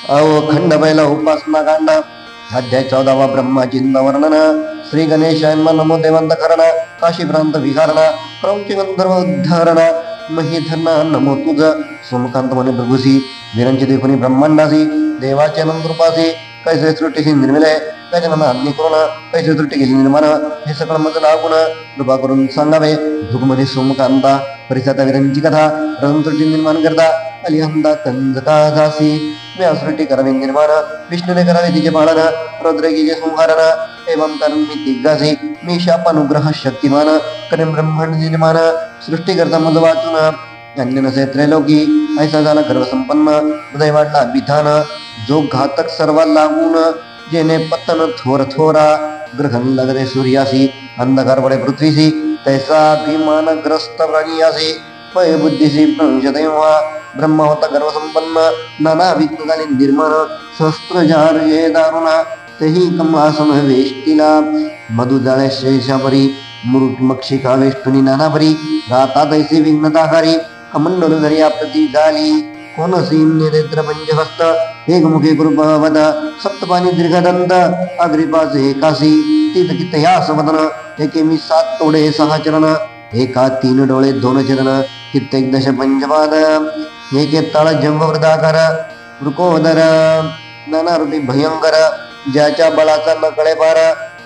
अखंड बैला उपासना कांड अध्याय 14 ब्रह्माचिंद वर्णन. श्री गणेशाय नमो देवंत करण काशी प्रांत विहारण क्रौंच गंधर्व उद्धारण महीधना नमो तुझ सोमकांत म्हणे प्रभुसी वीरांची देखुनी ब्रह्मांडासी देवाचे अनंत रूपासी कैसे सृष्टीशी निर्मिले गजानन आज्ञा करून कैसे सृष्टी केली निर्माण हे सगळं मज लागून कृपा करून सांगावे भूकमध्ये सोमकांता परिसता वीरांची कथा रंगसृष्टी निर्माण करता अलिहंदा कंजका दासी व्यासृष्टी करावे निर्माण विष्णूने करावे तिचे पालन रुद्रगीचे संहारण एवं कारण मी दिग्गासी मी शापानुग्रह शक्तिमान करेन ब्रह्मांड निर्माण सृष्टी करता मज वाचून अन्य नसे त्रैलोकी ऐसा झाला गर्वसंपन्न हृदय वाटला विधान जो घातक सर्व लागून जेने पतन थोर थोरा ग्रहण लगरे सूर्यासी अंधकार पडे पृथ्वीसी तैसा अभिमानग्रस्त प्राणियासी पय बुद्धीसी प्रंशतेव्हा ब्रह्मा होता गर्वसंपन्न नाना विघ्नकाली निर्माण सहस्त्रजार ये दारुणा तेही कमासन वेष्टीला मधु जाळे शेषापरी मृत मक्षिका वेष्टुनी नानापरी राता तैसे विघ्नताहारी कमंडल धरी आपती झाली कोणसी नेत्र पंचहस्त एक मुखे कृपवद सप्तपाणी दीर्घदंत अग्रिपाचे एकासी तीत कित या समदन एके मी 7 तोडे 6 चरण एका 3 डोळे 2 चरण कित्येक दश पंचपाद एके तळ जंबवृदाकार वृकोदर नाना रूपी भयंकर ज्याच्या बळाचा न कळे पार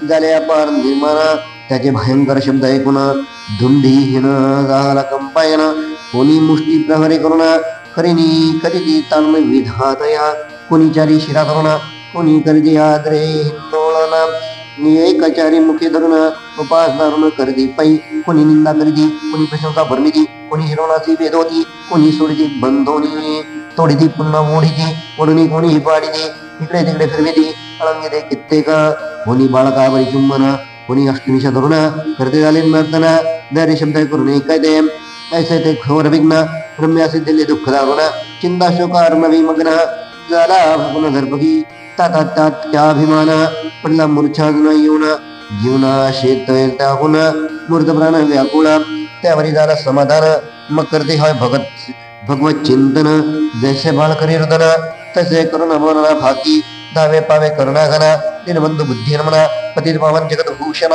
झाले अपार निर्माण त्याचे भयंकर शब्द ऐकून धुंडीहीन झाला कंपायन कोणी मुष्टी प्रहरी करून करिनी करिती तान विधातया कोणी चारी शिरा करून कोणी करिती आदरे हिंदोळन एकचारी मुखे धरून उपासना ऋण करती पै कोणी निंदा करीती कोणी प्रशंसा भरमिती कोणी शिरवणाची वेदवती कोणी सोडती बंधोनी तोडीती पुन्हा मोडीती ओढणी कोणी पाडीती इकडे तिकडे फिरविती अळंगी दे कित्येक कोणी बाळकावरी चुंबन कोणी अष्टमिषा धरून करते झाले नर्तन दरे शब्द करून ऐकाय दे ऐसे ते घोर विघ्न ब्रह्म्यासी दिले दुःख दारुण चिंता शोकार्म विमग्न झाला भगुन धर्पकी तात त्याभिमान पडला मूर्छा येऊन जीवना शेत त्याहून मूर्त प्राण व्याकुळ त्यावरी झाला समाधान मग करते होय भगवत चिंतन जैसे बाळ करी रुदन तसे करुण म्हणा भाकी दावे पावे करुणा घना दीनबंधू बुद्धी म्हणा पतित पावन जगत भूषण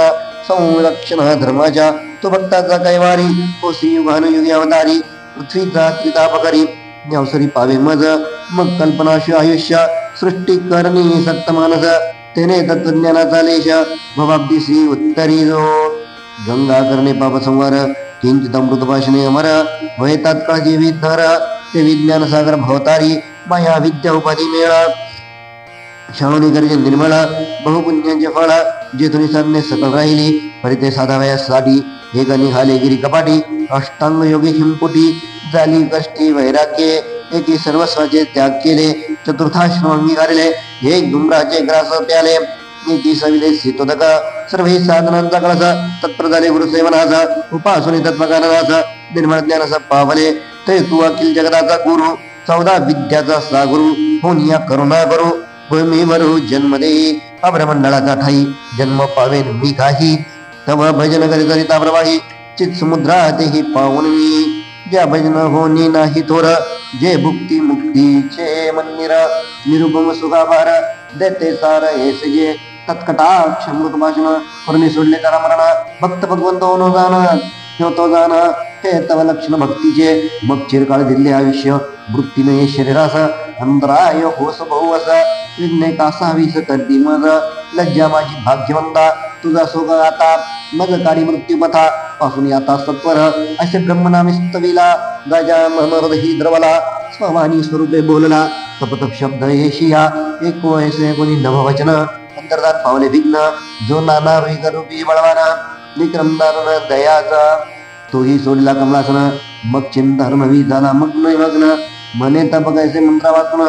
संरक्षण धर्माच्या तो भक्ताचा कैवारी कोसी युगान युगी अवतारी पृथ्वीचा त्रितापकरी अवसरी पावे मज मग कल्पनाशु आयुष्य सृष्टी करणी सक्त मानस तेने तत्वज्ञानाचा लेश भवाब्दिसी उत्तरी जो गंगा करणे पाप संवार किंचित अमृत भाषणे अमर वय तात्काळ जीवित नर ते विज्ञान सागर भवतारी माया विद्या उपाधी मेळा श्रावणी गर्जे निर्मळ बहुपुण्यांचे फळ जेथुनी साधने सकल राहिली परिते साधावयासाठी एक निघाले गिरी कपाटी अष्टांग योगी हिमपुटी झाली कष्टी वैराग्ये एकी सर्वस्वाचे त्याग केले चतुर्थाश्रम अंगीकारले एक डुंबराचे ग्रास प्याले एकी सविले सीतोदक सर्व साधनांचा कळस तत्पर झाले गुरुसेवनाचा उपासुनी तत्वकारणाचा निर्मळ ज्ञानाचा पावले ते तू अखिल जगताचा गुरु 14 विद्याचा सागुरु होऊन या करुणा करू भूमीवर जन्म दे अब्रमंडळाचा ठाई जन्म पावेन मी काही तव भजन करिता प्रवाही चित समुद्रातेही पावन मी ज्या भजन होनी नाही थोर जे भुक्ती मुक्तीचे मंदिर निरुपम सुखाभार देते सार हेस जे तत्कटाक्ष मृत भाषण पूर्णी सोडले करा मरण भक्त भगवंत होनो जाण हे तव लक्षण भक्तीचे मग चिरकाळ दिले आयुष्य वृत्तीने शरीरास अंतराय होस बहुवस विघ्ने कासावीस करती मज लज्जा माझी भाग्यवंता तुझा सोग आता मज काळी मृत्यू पथा पासून आता सत्वर असे ब्रह्मनामी स्तविला गजामनरही द्रवला स्ववाणी स्वरूपे बोलला तपतप शब्द येशिया एको ऐसे कोणी नभवचन अंतर्धात पावले विघ्न जो नाना रूपी बळवाना विक्रम दारुण दयाचा तोही सोडला कमलासन मग चिंतार्मवी झाला मग्न मग्न मने तप कैसे मंत्र वाचून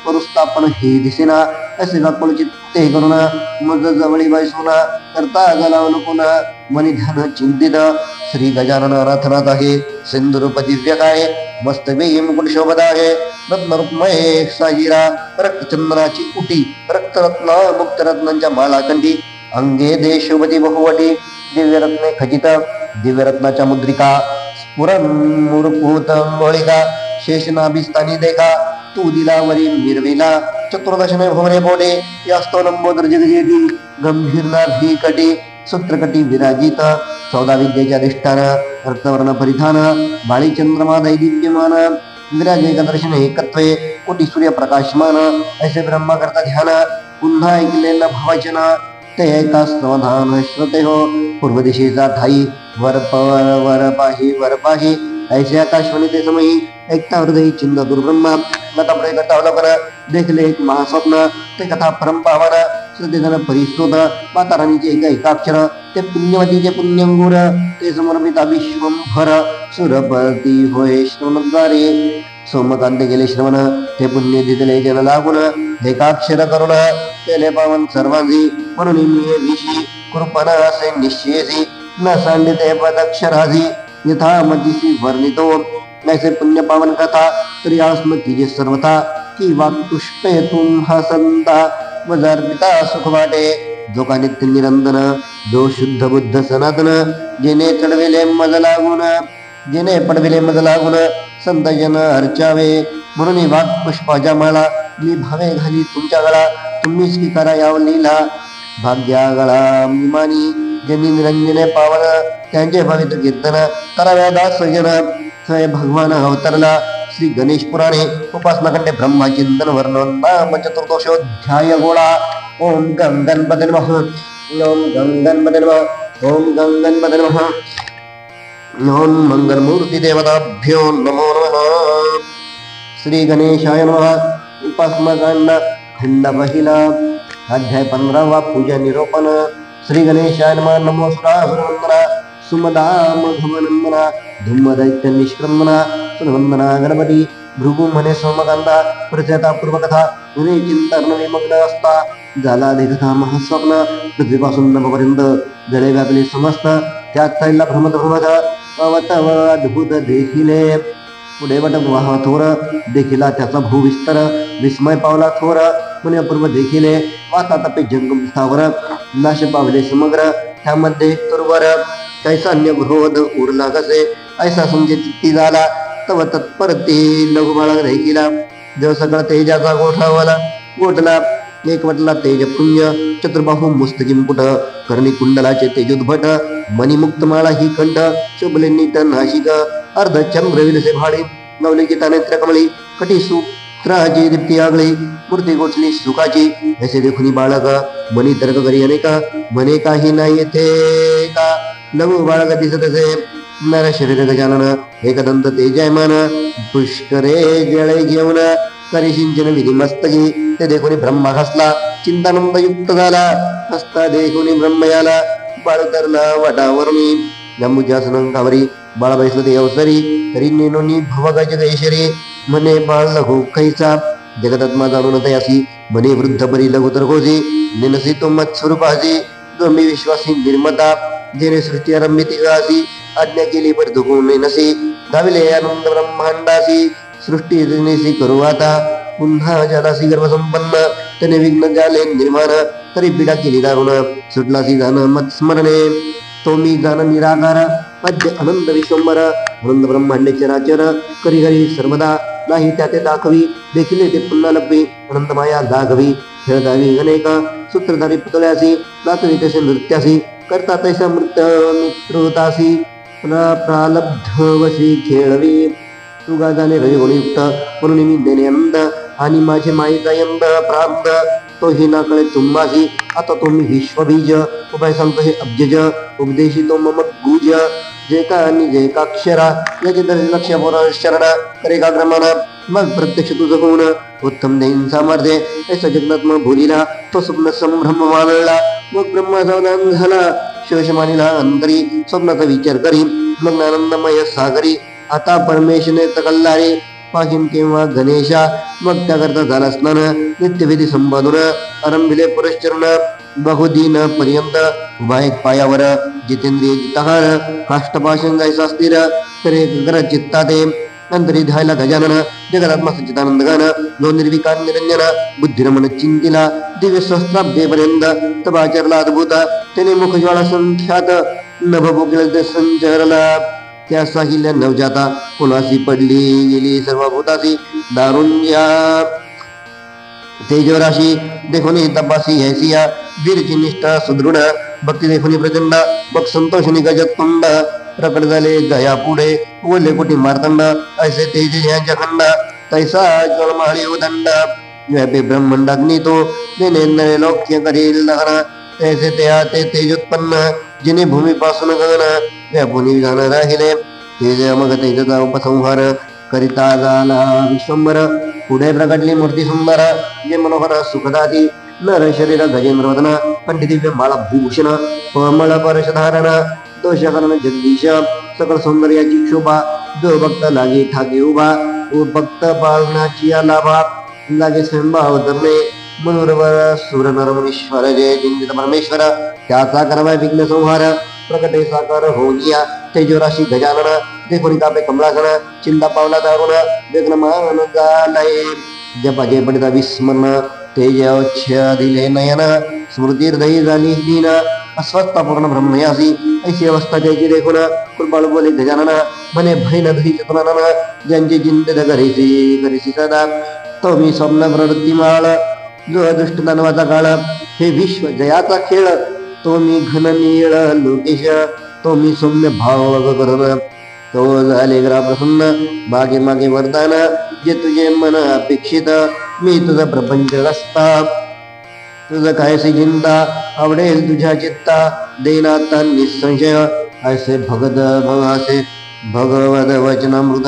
परुस्थापन हे दिसेना असे व्याकुळ चित्ते करुण मज जवळी बैसून करता गलावलुकुन मनी ध्यान चिंतित श्री गजानन अनाथनाथ आहे सिंधुरूप दिव्य काय मस्त वेगी मुकुट शोभत आहे रत्नरूपमय साजिरा रक्तचंदनाची उटी रक्तरत्न मुक्तरत्नांच्या माळा कंठी अंगे देशोपती बहुवटी दिव्यरत्ने खचित दिव्यरत्नाच्या मुद्रिका स्फुरन मुरपूत गोळिका शेषनाभिस्थानी देखा तू दिलावरी मिरविला चतुर्दशने भुवने पोटे यास्तो लंबोदर जगजेती गंभीरनाभी कटी सूत्रकटी विराजित 14 विद्येचे अधिष्ठान रक्तवर्ण परिधान बाळी चंद्रमा दैदिप्यमान विराजे दर्शन एकत्वे कोटी सूर्य प्रकाशमान ऐसे ब्रह्मा करता ध्यान पुन्हा ऐकलेलं भावचन ते एका समाधान श्रोते हो पूर्व दिशेचा ठाई वर पाही ऐसे आकाशवाणी ते समयी ऐकता हृदय चिंद दुर्ब्रह्मा लता प्रकटा अवलोकन देखले एक महास्वप्न ते कथा परंपावन श्रद्धेजन परिस्तोत माता राणीचे एकाक्षर ते पुण्यवतीचे पुण्यंगुर ते समर्पिता विश्वंभर सुरपती होय श्रवणद्वारे सोमकांत गेले श्रवण ते पुण्य दिदले जन लागून एकाक्षर करुण केले पावन सर्वांची म्हणून मी विशी कृपण असे निश्चयसी न सांडिते पदक्षराजी यथा मतीसी वर्णितो ऐसे पुण्य पावन कथा तरी आस्म कीजे सर्वथा की वाक्पुष्पे तुम हसंता वजार्पिता सुख वाटे जो का नित्य निरंजन जो शुद्ध बुद्ध सनातन जेने चढविले मज लागून संत जन अर्चावे म्हणून वाक्पुष्पाच्या माळा मी भावे घाली तुमच्या गळा तुम्ही स्वीकारा याव लीला भाग्या गळा मी मानी ज्यांनी निरंजने पावन त्यांचे पवित्र कीर्तन कराव्या दास जन स्वय भगवान अवतरला श्री गणेश पुराणे उपासनाखंडे ब्रह्मचिंतन वर्णन नाम चतुर्दशोध्याय गोळा ओम गंगणपते नमः ओम गंगणपते नमः ओम गंगणपते नमः ओम मंगलमूर्ती देवताभ्यो नमो नमः श्री गणेशाय नमः उपासनाखंड खंड पहिला अध्याय 15 पूजा निरोपण श्री गणेशाय नमः नमो सुरासुरवंदना सुमदा मधुवनंदना धुम्म दैत्य निष्क्रंदना सुरवंदना गणपती भृगु म्हणे सोमकांता प्रत्यता पूर्वकथा गुणे चिंतन विमग्न असता झाला देखता महास्वप्न पृथ्वीपासून नभपर्यंत जळे व्यापले समस्त त्यात तैला भ्रमत अवतव अद्भुत देखिले पुढे वट वाह थोर देखिला त्याचा भूविस्तर विस्मय पावला थोर पुण्यपूर्व देखिले वाता तपे जंगम स्थावर नाश पावले समग्र त्यामध्ये तुर्वर कैसा अन्य गृहोद उरला कसे ऐसा समजे चित्ती झाला तव तत्परते लघु बाळग देखिला देव सगळा तेजाचा गोठला एक वटला तेज पुण्य चतुर्बाहू मुस्तकी मुकुट कर्णी कुंडलाचे तेजोद्भट मणिमुक्त माळा ही कंठ शोभले नीट नाशिक अर्ध चंद्र विलसे भाडे नवले गीता नेत्र कमळी कटी सूत्राची दीप्ती आगळी मूर्ती गोठली सुखाची ऐसे देखुनी बाळक मनी तर्क करी अनेका म्हणे काही नाही येथे का लघु बाळक दिसतसे नर शरीर गजानन एकदंत तेजयमान पुष्करे जळे घेऊन करी सिंचन विधी मस्तकी ते देखुनी ब्रह्मा हसला चिंतानंद युक्त झाला हसता देखुनी ब्रह्मयाला बाळ तरला वटावरुणी जंबुजासनंकावरी बाळ बैसलं ते अवसरी तरी नेनोनी भवगज गैशरी म्हणे बाळ लघु कैसा जगदात्मा जाणून तयासी म्हणे वृद्ध परी लघुतर घोजी निनसी तो मत स्वरूपासी दोमी विश्वासी निर्मता जेने सृष्टी आरंभिती गासी आज्ञा केली पर दुखून नसे धाविले आनंद ब्रह्मांडासी सृष्टी निर्णयसी करू आता पुन्हा जलासी गर्भसंपन्न त्याने विघ्न झाले निर्माण तरी पीडा केली दारुण सुटलासी जाण मत स्मरणे तो मी जाण निराकार अद्य अनंत विश्वंबर आनंद ब्रह्मांडे चराचर करी हरी सर्वदा नाही त्या ते दाखवी देखील ते पुन्हा लपवी अनंत माया दाखवी खेळदावी अनेक सूत्रधारी पुतळ्यासी नाचवी तसे नृत्यासी करता तैसा मृत मित्रतासी प्रालब्ध वशी खेळवी तुगा जाणे रजगुणयुक्त म्हणून मी देणे आनंद आणि माझे माईचा यंद प्रांत तो ही ना कळे तुम्हासी आता तो मी विश्वबीज उपाय सांगतो हे अब्जज उपदेशी तो मम गुज जे का आणि जे का अक्षरा याचे दर्शन लक्ष शरण करे का क्रमाना मग प्रत्यक्ष तुझं होऊन उत्तम देईन सामर्थ्य ऐसा जगन्नात्म भूलीला तो स्वप्न संभ्रम मानला मग ब्रह्मा सावधान झाला शोषमानीला अंतरी स्वप्नाचा विचार करी मग आनंदमय सागरी आता परमेशने तकल्लारे पाहिन किंवा गणेशा मग त्याकरता झाला स्नान नित्यविधी संपादन आरंभिले पुरश्चरण बहुदिन पर्यंत उभा एक पायावर जितेंद्रिय जितहार काष्टपाशन जायचा स्थिर करे ग्र चित्ताते अंतरी ध्यायला गजानन जगदात्मा सच्चिदानंद गण जो निर्विकार निरंजन बुद्धिरमन चिंतिला दिव्य सहस्राब्देपर्यंत तबाचरला अद्भुत त्याने मुखज्वाळा संख्यात नभभोगिल संचरला त्या साहिल्या नवजाता कुणासी पडली गेली सर्व भूतासी दारुण्या तेजोराशी देखोनी तपासी ऐसिया वीरची निष्ठा सुदृढ भक्ती देखोनी प्रचंड मग संतोषनी गजत कुंड प्रकट झाले दया पुढे ओले कोटी मार्तंड ऐसे तेज यांच्या खंड तैसा ज्वलमाळी उदंड व्यापी ब्रह्मंडाग्नी तो दिनेंद्र लौक्य करील दहन तैसे ते तेजोत्पन्न जिने भूमीपासून गगन व्यापुनी जाण राहिले तेज मग तेजचा उपसंहार करिता झाला विश्वंभर पुढे प्रकटली मूर्ती सुंदर जे मनोहर सुखदाती नर शरीर गजेंद्र वदन कंठी दिव्य माळा भूषण पमळ परश धारण दोषकरण जगदीश सकल सौंदर्याची शोभा जो भक्त लागे ठाके उभा व भक्त पाळण्याची लाभा लागे स्वयंभाव धरणे मनोरवर सुर नरमणीश्वर जय चिंतित परमेश्वर त्याचा करावा विघ्न संहार प्रकटे साकार होगिया तेजोराशी गजानन देखोनी कापे कमलासन चिंता पावला दारुण विघ्न मान झालय जपा जय पडिता विस्मरण तेज दिले नयन स्मृती हृदयी झाली दीन अस्वस्थ पूर्ण ब्रह्मयासी ऐशी अवस्था त्याची देखून कृपाळू बोले गजानन म्हणे भय न धरी चतुरानन ज्यांची चिंतित करीसी सदा तो मी स्वप्न प्रवृत्ती माळ जो दुष्ट दानवाचा काळ हे विश्व जयाचा खेळ तो मी घन नीळ लोकेश तो मी सौम्य भाव करण तो झाले ग्रा प्रसन्न मागे मागे वरदान जे तुझे मन अपेक्षित मी तुझा प्रपंच रस्ता तुझं कायसे चिंता आवडेल तुझ्या चित्ता देनाता निसंशय ऐसे भगत भगासे भगवद वचनामृत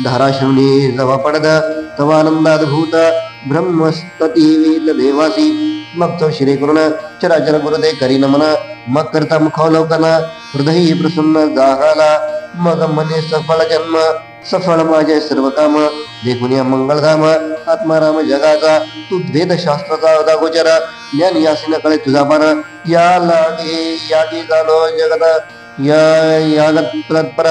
धाराश्रवणी जवा पडद तवा आनंदात भूत ब्रह्मस्तती देवासी मग तो श्री करुण चराचर गुरुदे करी नमन मग करता मुखावलोकन हृदय प्रसन्न जागाला मग मने सफळ जन्म सफळ माझे सर्व काम देखून या मंगलधाम आत्माराम जगाचा तू वेदशास्त्राचा अदागोचर ज्ञान यासी न कळे तुझा पार या लागे यागी झालो जगत यागत तत्पर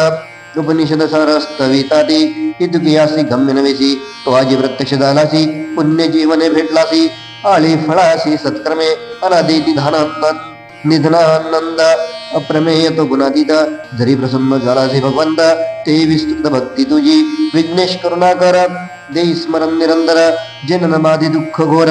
उपनिषद सरस्तविताती इतुकियासी गम्य नवेसी तो आजी प्रत्यक्ष झालासी पुण्य जीवने भेटलासी आळी फळासी सत्क्रमे अनादिती धानांत निधनानंद अप्रमेय तो गुणातीत जरी प्रसन्न झालासी भगवंत ते विस्तृत भक्ती तुझी विघ्नेश करुणाकर देई स्मरण निरंतर जनन माधी दुःख घोर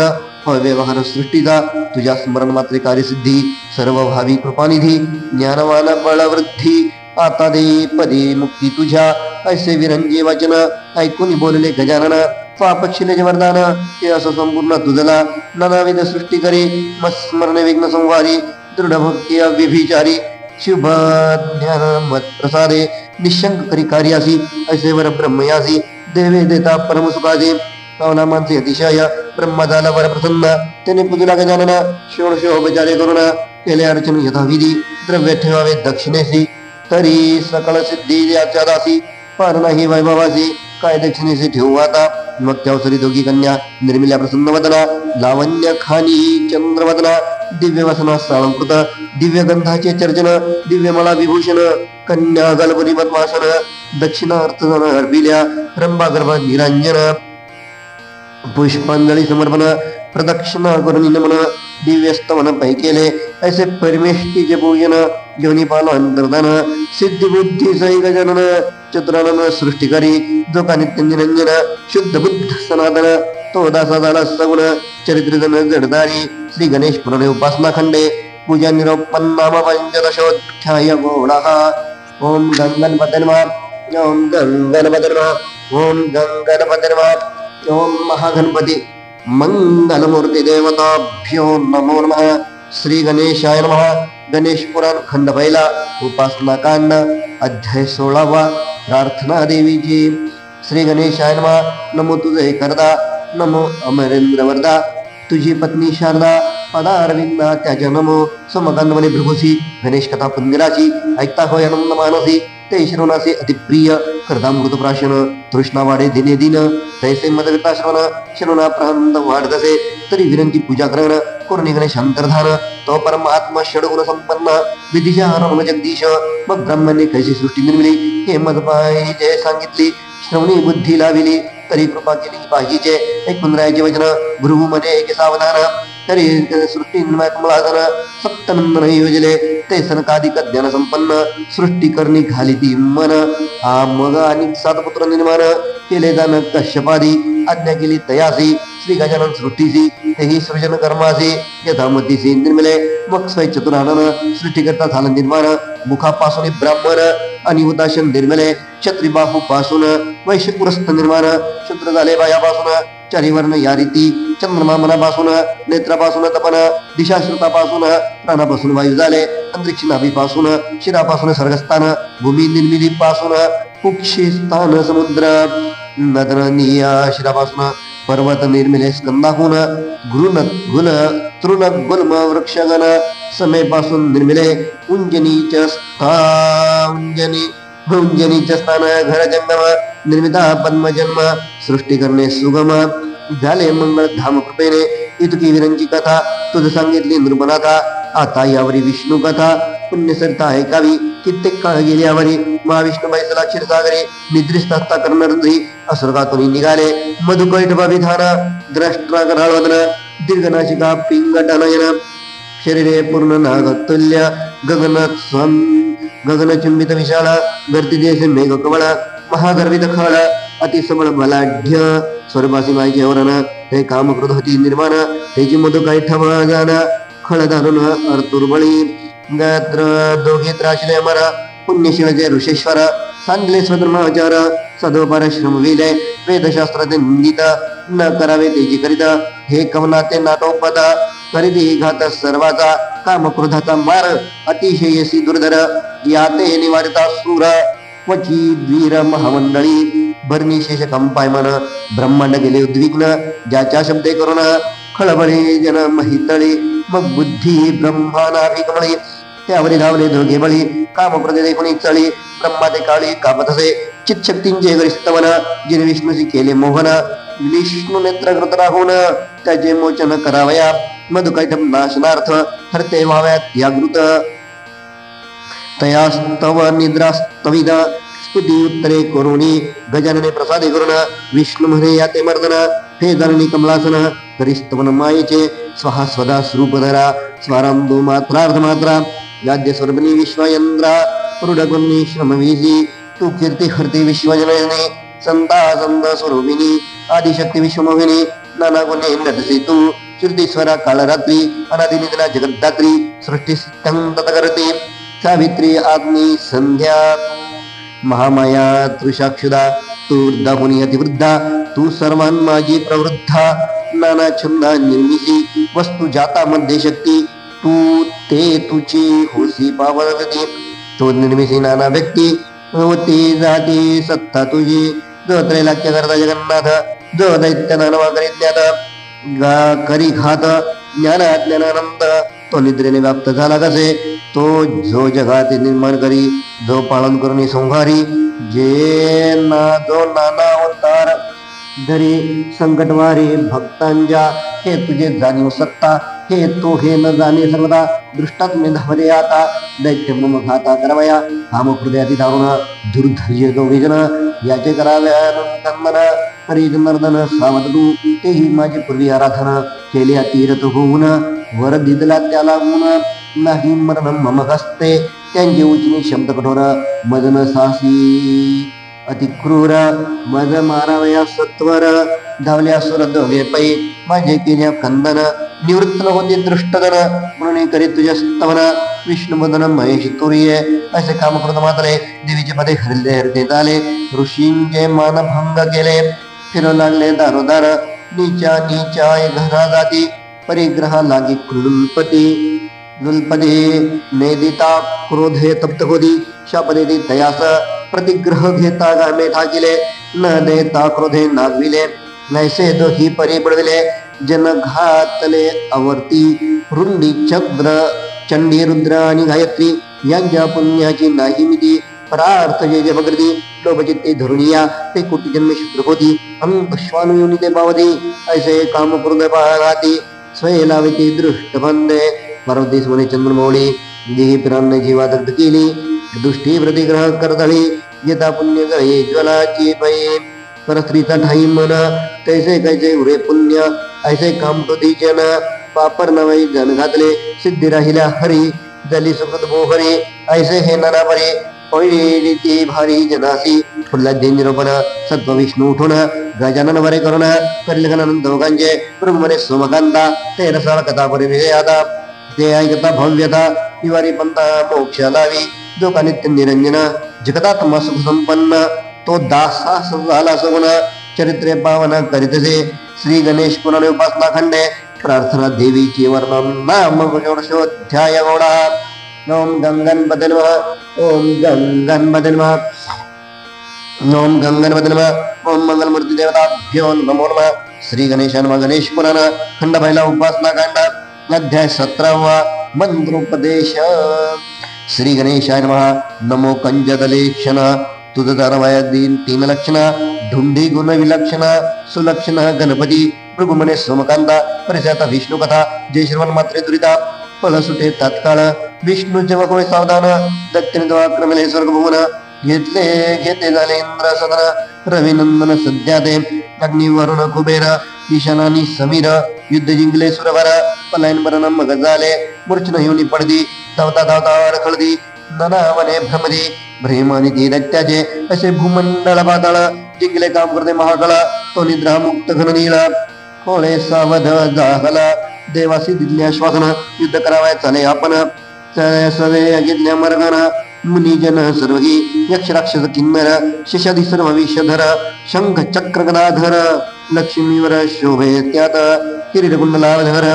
व्यवहार सृष्टीचा तुझ्या स्मरण मात्रे कार्यसिद्धी सर्व भावी कृपानिधी ज्ञानवान बळवृद्धी आता दे पदी मुक्ती तुझ्या ऐसे विरंजी वचन ऐकून बोलले गजानन पापक्षिले वरदान हे असं संपूर्ण तुझला नानाविध सृष्टी करी मस्मरण विघ्न संवारी दृढ भक्ती अविभिचारी शुभ ज्ञान मत प्रसादे निशंक करी कार्यासी ऐसे वर ब्रह्मयासी देवे देता परम सुखासी पावना मानसी अतिशय ब्रह्म झाला वर प्रसन्न त्याने पूजला गजानन षोडशोपचारे करुण केले अर्चन यथाविधी द्रव्य ठेवावे दक्षिणेसी तरी सकळ सिद्धी याच्या दासी पार नाही वैभवासी काय दक्षिणेसी ठेवू आता मग त्यावसरी दोघी कन्या निर्मिल्या प्रसन्न वदना लावण्य खानी चंद्रवदना दिव्य वसना साळंकृत दिव्य गंधाचे चर्चन दिव्य मला विभूषण कन्या गलबनी पद्मासन दक्षिणार्थ अर्पिल्या रंभा गर्भ निरंजन पुष्पांजली समर्पण प्रदक्षिणा करून नमन दिव्यस्तवन पै केले ऐसे परमेष्टीचे पूजन घेऊन पालो अंतर्धान सिद्धी बुद्धी सही गजानन चतुरानन सृष्टिकारी जो का नित्य निरंजन शुद्ध बुद्ध सनातन तो दासा झाला सगुण चरित्रजन जडदारी श्री गणेश पुराणे उपासना खंडे पूजा निरोपन नाम पंचदशोध्याय गोळः ओम गंगणपते नमः ओम गंगणपते नमः ओम गंगणपते नमः ओम महागणपती मंगलमूर्ती देवताभ्यो नमो नमः श्री गणेशाय नमः गणेश पुराण खंड पहिला उपासना कांड अध्याय 16 प्रार्थना देवीची श्री गणेशाय नमः नमो तुझे करदा नमो अमरेंद्र वरदा तुझी पत्नी शारदा पदारविंदा त्याच्या नमो समकांदमने भृगुसी गणेश कथा पुंदिराची ऐकता होय आनंद मानसी ते श्रवणाचे अतिप्रिय कर्दामृत प्राशन तृष्णा वाढे दिने दिन तैसे मदविता श्रवणा प्रांत वाढतसे तरी विनंती पूजा करण करून गणेश अंतर्धान तो परमात्मा षडगुण संपन्न विधीच्या हरण जगदीश मग ब्रह्माने कैसी सृष्टी निर्मिली हे मदपाहिजे सांगितली श्रवणी बुद्धी लाविली तरी कृपा केली पाहिजे ऐकून रायाचे वचन भृगु म्हणे एक सावधान तरी सृष्टी निर्माय कमलाधन सप्तनंदन योजले ते सनकाधिक ज्ञान संपन्न सृष्टी करणी घाली ती मन हा मग आणि 7 पुत्र निर्माण केले जाण कश्यपादी आज्ञा केली तयासी श्री गजानन सृष्टीसी तेही सृजन कर्मासी यथामतीसी निर्मिले मग स्वय चतुरानन सृष्टीकर्ता झाला निर्माण मुखापासून ब्राह्मण आणि उदासन निर्मिले क्षत्रिबाहूपासून वैश्य पुरस्थ निर्माण शूद्र झाले बायापासून चारीवर्ण या रीती चंद्रमा मनापासून नेत्रापासून तपन दिशाश्रुतापासून प्राणापासून वायू झाले अंतरिक्ष नाभीपासून शिरापासून स्वर्गस्थान भूमी निर्मितीपासून कुक्षी स्थान समुद्र नदनिया शिरापासून पर्वत निर्मिले स्कंदाहून घृण तृण गुल्म वृक्षगण समेपासून निर्मिले उंजनीच स्थान घर जंगम निर्मिता पद्मजन्म सृष्टी करणे सुगम झाले मंगळ धाम कृपेने इतकी विरंची कथा तुझ सांगितली नृपनाथा आता यावरी विष्णू कथा पुण्यसरिता ऐकावी कित्येक काळ गेली यावरी महाविष्णू बैसला क्षीरसागरी निद्रिस्त असता कर्णरंध्री असुरगातून निघाले मधुकैटभा विधान द्रष्ट्रा कराळवदन दीर्घनाशिका पिंगटनयन शरीरे पूर्ण नागतुल्य गगनचुंबित विशाळ गर्ती देश मेघ कवळ महागर्वित खळ अतिसबळ बलाढ्य स्वरूपासी मायचे वरण हे कामकृत होती निर्माण त्याची मधुकैठभ जाण खळ धरून अर्तुर्बळी गात्र दोघे त्राशिले अमर पुण्यशील जय ऋषेश्वर सांडले स्वधर्माचार सदोपार श्रम विले वेदशास्त्राचे निंदित न करावे तेजी करीत हे कवनाते नाटोपद करीती घात सर्वाचा कामक्रोधाचा मार अतिशयसी दुर्धर याते निवारिता सूर क्वची द्वीर महामंडळी भरणी शेष कंपायमन ब्रह्मांड गेले उद्विग्न ज्याच्या शब्दे करून खळबळे जन महितळी मग बुद्धी ब्रह्मानाभिकमळी त्यावरी धावले दोघे बळी कामप्रदे कोणी चळी ब्रह्माते काळी कापत असे चितशक्तींचे गरिस्तवन जिने विष्णूशी केले मोहन विष्णू नेत्रकृत राहून त्याचे मोचन करावया मधुकैटभ नाशनार्थ हरते व्हाव्यात यागृत तयास्तव निद्रास्तविद स्तुती उत्तरे करुणी गजानने प्रसादे करुण विष्णू म्हणे याते मर्दन हे जननी कमलासन करिस्तवन मायेचे स्वहा स्वदा स्वरूपधरा स्वारांदो मात्रार्ध मात्रा याद्य स्वर्गनी विश्वयंद्रा पुरुडकुन्नी श्रमवीसी तू कीर्ती हरते विश्वजनयने संता संत स्वरूपिणी आदिशक्ती विश्वमोहिनी नाना गुणे नटसे तू श्रुतीस्वरा कालरात्री अनादिनिद्रा जगद्धात्री सृष्टी करते सावित्री आग्नी संध्या महामाया तृषाक्षुदा तूर्धामुनी अतिवृद्धा तू सर्वान माझी प्रवृद्धा नाना छंदा निर्मिती वस्तू जाता मध्ये शक्ती तू ते तुची होसी पावती तो निर्मिती नाना व्यक्ती होती जाती सत्ता तुझी जो त्रैलाक्य करता जगन्नाथ जो दैत्य नानवा करी करी घात ज्ञानानंद तो निद्रेने व्याप्त झाला कसे तो जो जगाते निर्माण करी जो पालन करून संहारी जे जो नाना अवतार धरी संकटवारी भक्तांच्या हे तुझे जाणीव सत्ता हे तो हे न जाणे सर्वदा दृष्टात मे धावले आता दैत्य मम घाता करवया काम हृदयाती धावून दुर्धर्य जो विजन याचे कराव्या हरिज नर्दन सावध तू तेही माझी पूर्वी आराधना केली तीरथ होऊन वर दिदला त्याला ऊन नाही मरण मम हस्ते त्यांची उचनी शब्द कठोर मदन सासी अति क्रूर मज मारावया सत्वर धावल्या सुर दोघे पै माझे केल्या खंदन निवृत्त न होते दृष्टदन म्हणून करी तुझ्या स्तवन विष्णुमदन महेश तुर्ये असे कामकृत मात्रे देवीचे पदे हरले हरते आले ऋषींचे मानभंग केले फिरू लागले दारोदार नीचा नीचा घरा जाती परिग्रह लागी कुलपती दुल्पदे नेदिता क्रोधे तप्त होती शापदेती तयास प्रतिग्रह घेता गामे ठाकिले न देता क्रोधे नागविले नैसे दोही परी बळविले जन घातले आवर्ती रुंडी चक्र चंडी रुद्र आणि गायत्री यांच्या पुण्याची नाही मिती परार्थ जे जपकृती लोभचित्ते धरुणिया ते कोटी जन्मे शूद्र होती श्वानुयुनी ते पावती ऐसे काम कृद पाळाती स्वय लाविते दृष्ट बंदे पार्वतीस म्हणे चंद्रमौळी देही पिरांना जीवा दग्ध केली दृष्टी प्रतिग्रह करतळी येता पुण्य गळे ज्वलाची पै परस्त्रीचा ठाई मन तैसे कैसे उरे पुण्य ऐसे काम कृती जन पापर नवई जन घातले सिद्धी राहिल्या हरी जली सुखद बोहरी ऐसे हे नाना परी होई भारी जनासी प्रल्हाद निरोपण सत्व विष्णू उठून गजानन वरे करुण करील घनानंद दोघांचे ब्रह्मने सोमकांता ते रसाळ कथा परिविजयादा ते ऐकता भव्यता निवारी पंथा मोक्ष लावी जो का नित्य निरंजन जगदात्मा सुख संपन्न तो दासास झाला सगुण चरित्रे पावन करीतसे श्री गणेश पुराणे उपासना खंडे प्रार्थना देवीची वर्णन नाम षोडशोध्याय गौडा ओम गंगणपते नमः ओम गंगणपते नमः ओम गंगणपते नमः ओम मंगलमूर्ती देवताभ्यो नमो नमः श्री गणेशाय नमः गणेश पुराण खंड पहिला उपासना कांड अध्याय 17 मंत्रोपदेश श्री गणेशाय नमः नमो कंजदलेक्षण तुझ धर्मय दिन 3 लक्षण ढुंडी गुण विलक्षण सुलक्षण गणपती भृगुमने सोमकांता परिसयात विष्णू कथा जय श्रवण मात्रे दुरिता फल सुटे तात्काळ विष्णूचे वकोळे सावधान दक्षिण क्रमले स्वर्ग भुवन घेते झाले इंद्र सदन रविनंदन सध्या ते अग्नि वरुण कुबेर ईशानानी समीर युद्ध जिंकले सुरवर पलायन बरन मग झाले मूर्छन येऊनी पडदी धावता धावता अडखळदी ननावने भ्रमदी भ्रेमानी ती दैत्याचे असे भूमंडळ पाताळ जिंकले काम करते महाकाळ तो निद्रा मुक्त घननीळ कोळे सावध जाहला देवासी दिल्या श्वासन युद्ध करावयाच चाले आपण सवे घेतल्या मर्गन मुनिजन सर्वही यक्ष राक्षस किन्नर शिषादी सर्व विषधर शंख चक्र गदाधर लक्ष्मीवर शोभे त्यात किरीट कुंडलाधर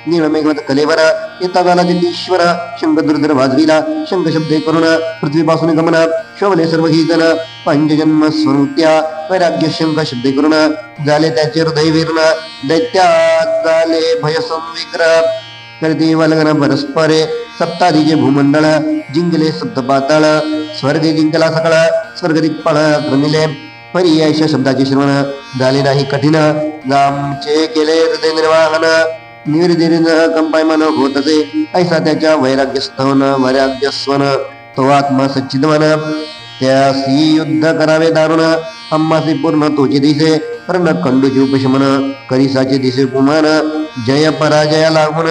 नीळमेघवत कलेवर येता झाला दिल्लीश्वर शंख दुर्धर वाजविला शंख शब्दे करुण पृथ्वीपासून गमन शोभले सर्व ही जन पंचजन्म स्वरूत्या वैराग्य शंख शब्दे करुण झाले त्याचे हृदय वीर्ण दैत्या झाले भय संविग्र करते वलगन परस्परे सप्ताधीचे भूमंडळ जिंकले सप्त पाताळ स्वर्ग जिंकला सकळ स्वर्ग दिक्पाळ क्रमिले पर्यायश शब्दाचे श्रवण झाले नाही कठीण नामचे केले हृदय निर्वाहन निर्दिन कंपायमान होत असे ऐसा त्याच्या वैराग्य स्तवन वैराग्य स्वन तो आत्मा सच्चिदवन त्यासी युद्ध करावे दारुण अम्मासी पूर्ण तोचे दिसे रण कंडूचे उपशमन करिसाचे दिसे कुमान जय पराजय लागून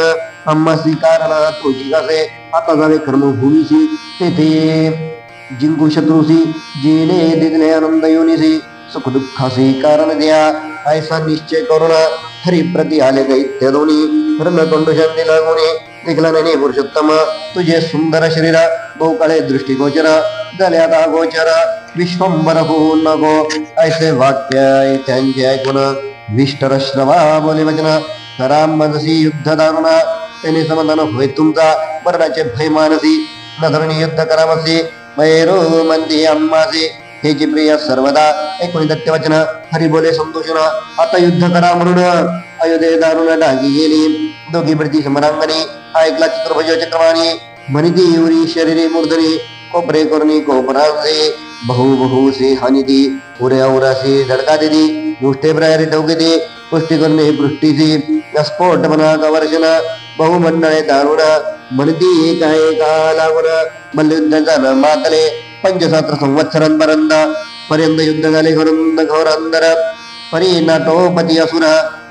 अम्मासी कारण तोची कासे आता जावे कर्मभूमीसी तेथे जिंकू शत्रूसी जेणे दिले आनंद योनिसी सुख दुःखासी कारण द्या ऐसा निश्चय करुण हरिप्रती आले दैत्य दोन्ही रणकंडूषण दिला गुणी निघला नाही पुरुषोत्तम तुझे सुंदर शरीर बहुकाळे दृष्टिगोचर झाले आता गोचर विश्वंबर होऊ नको ऐसे वाक्य त्यांचे ऐकून विष्टर श्रवा बोले वचन करा मनसी युद्ध दारुण त्याने समाधान होय तुमचा मरणाचे भय मानसी नधरणी युद्ध करामसी वैरो मंदी अम्मासी हे जी प्रिय सर्वदा ऐकून दत्तवचन हरी बोले संतोषण आता युद्ध करा म्हणून अयोध्ये दारुण डागी गेली दोघी प्रती समरांगणी ऐकला चित्रभुज चक्रवाणी म्हणती उरी शरीरे मूर्धनी कोपरे करुणी कोपरांचे बहु हानिती उऱ्या उरासी धडका दिदी गोष्टे प्रयारी टवकिती पुष्टी करणे पृष्टीची स्फोट म्हणा कवर्षण बहुमंडळे दारुण म्हणती एका लागून मल्लयुद्धाचा न मातले 75 संवत्सरांपर्यंत पर्यंत युद्ध झाले घोर अंदर परी नाटोपती असुर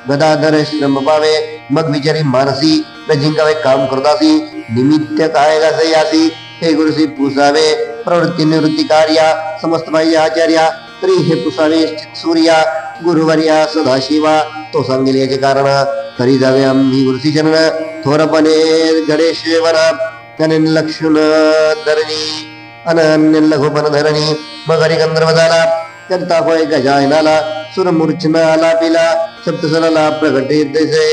गदाधर श्रम पावे मग विचारी मानसी न जिंकावे काम करतासी निमित्त काय कसे यासी हे गुरुसी पुसावे प्रवृत्ती निवृत्ती कार्या समस्त पाहिजे आचार्या तरी हे पुसावे सूर्या गुरुवर्या सदाशिवा तो सांगेल याचे कारण तरी जावे आम्ही गुरुसी चरण थोरपणे गणेश्वर लक्ष्मण धरणी अनन्य लघुपन धरणी मगरी गंधर्व झाला चलता होय गजायनाला सुरमूर्छना आलापिला सप्तसला प्रकटित दिसे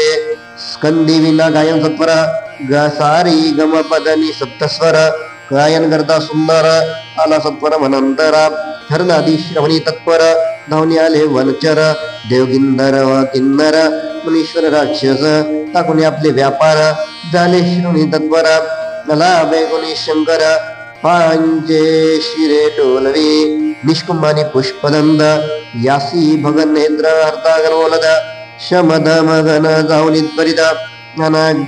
स्कंदी विना गायन सत्वर सारी गम पदनी सप्तस्वर गायन करता सुंदर आला सत्वर मनंतरा हरनादी श्रवणी तत्पर धावणी आले वनचर देवगिंधर व किन्नर मुनीश्वर राक्षस टाकून आपले व्यापार झाले श्रवणी तत्पर नला बेगुनी शंकर पांचे शिरे टोलवी निष्कुंभानी पुष्पदंद यासी भगन नेत्र हर्तागनोलद शमद मगन जाऊन त्वरित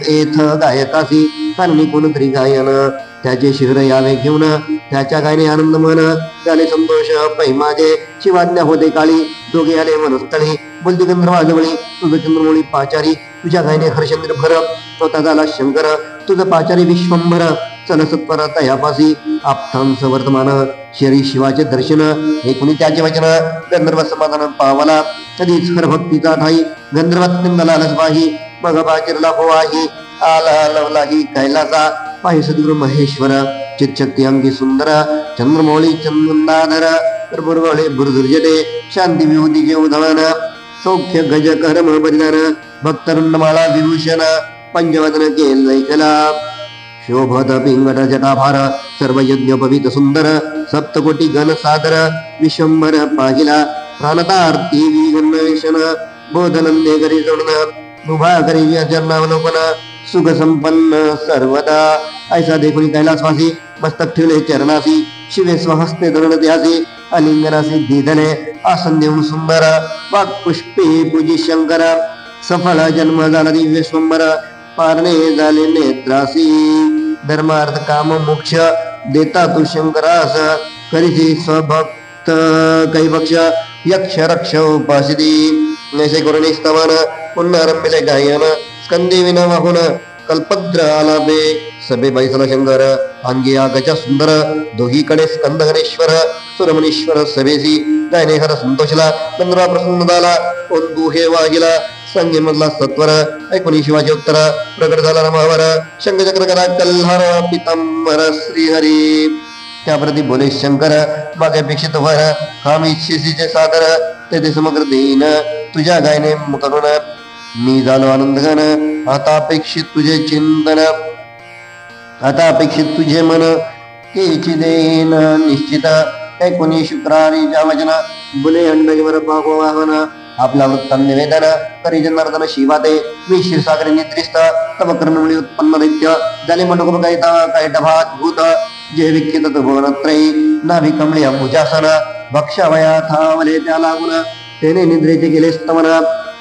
येथ गायकासी कानी कोणतरी गायन त्याचे शिखर यावे घेऊन त्याच्या गायने आनंद मन झाले संतोष पै माझे शिवाज्ञा होते काळी दोघे आले वनस्थळी बोलती गंधर्वाजवळी तुझ चंद्रमौळी पाचारी तुझ्या गायने हर्षेंद्र भर होता झाला शंकर तुझ पाचारी विश्वंभर सत्वर तयापासी आप्तांस वर्तमान शरी शिवाचे दर्शन एकूणी त्याचे वचन गंधर्व समाधान पावला कधीच हरभक्तीचा ठाई गंधर्वात निंदलालच पाही मग बाचिरला होवाही आला लवलाही कैलासा पाहि सद्गुरु महेश्वर चितशक्ती अंगी सुंदर चंद्रमौळी चंदनाधर बुरवळे बुरदुर्जटे शांती विभूतीचे उधवन सौख्य गज कर्म बलिदान भक्तरुंडमाळा विभूषण पंचवदन केलैकला शोभत पिंगट जटाभार सर्व यज्ञ पवित सुंदर सप्तकोटी गण सादर विश्वंभर पाहिला प्राणतार्थी विघ्नेशन बोधनंदे करी जोडन उभा करी चरणावलोकन सुख संपन्न सर्वदा ऐसा देखुनी कैलासवासी मस्तक ठेवले चरणासी शिवे स्वहस्ते धरण द्यासी अलिंगनासी दिधने आसन देऊन सुंदर वाक पुष्पे पूजी शंकर सफळ जन्म झाला दिव्य स्वंबर पारणे झाले नेत्रासी धर्मार्थ काम मोक्ष देता तू शंकरास करीसी स्वभक्त कैभक्ष यक्ष रक्ष उपासिती नैसे करुणी स्तवन पुन्हा रंबिले गायन स्कंदी विना वाहून कल्पद्र आलाबे सबे बैसला शंकर अंगी आगचा सुंदर दोहीकडे स्कंद गणेश्वर सुरमणीश्वर सभेसी गायने हर संतोषला चंद्रा प्रसन्न झाला ओंदू हे वागिला संगे मधला सत्वर ऐकून शिवाचे उत्तर प्रकट झाला रमावर शंखचक्र करा कल्हार पितांबर श्रीहरी त्याप्रती बोले शंकर मागे अपेक्षित वर हामी शिशीचे सादर तेथे समग्र देईन तुझ्या गायने करून मी झालो आनंदघन आता अपेक्षित तुझे चिंतन आता अपेक्षित तुझे मन केची देईन निश्चित ऐकुनी शुक्रारीच्या वचन बुले अंडजवर वाहन आपला वृत्तान निवेदन करी जनार्दन शिवाते मी क्षीरसागरी निद्रिस्त तव कर्णमुळी उत्पन्न दैत्य झाले मंडकोप कैटभात भूत जे विख्यत भुवनत्रयी नाभि कमळे अंबुजासन भक्षावया थावले त्या लागून तेने निद्रेचे केले स्तमन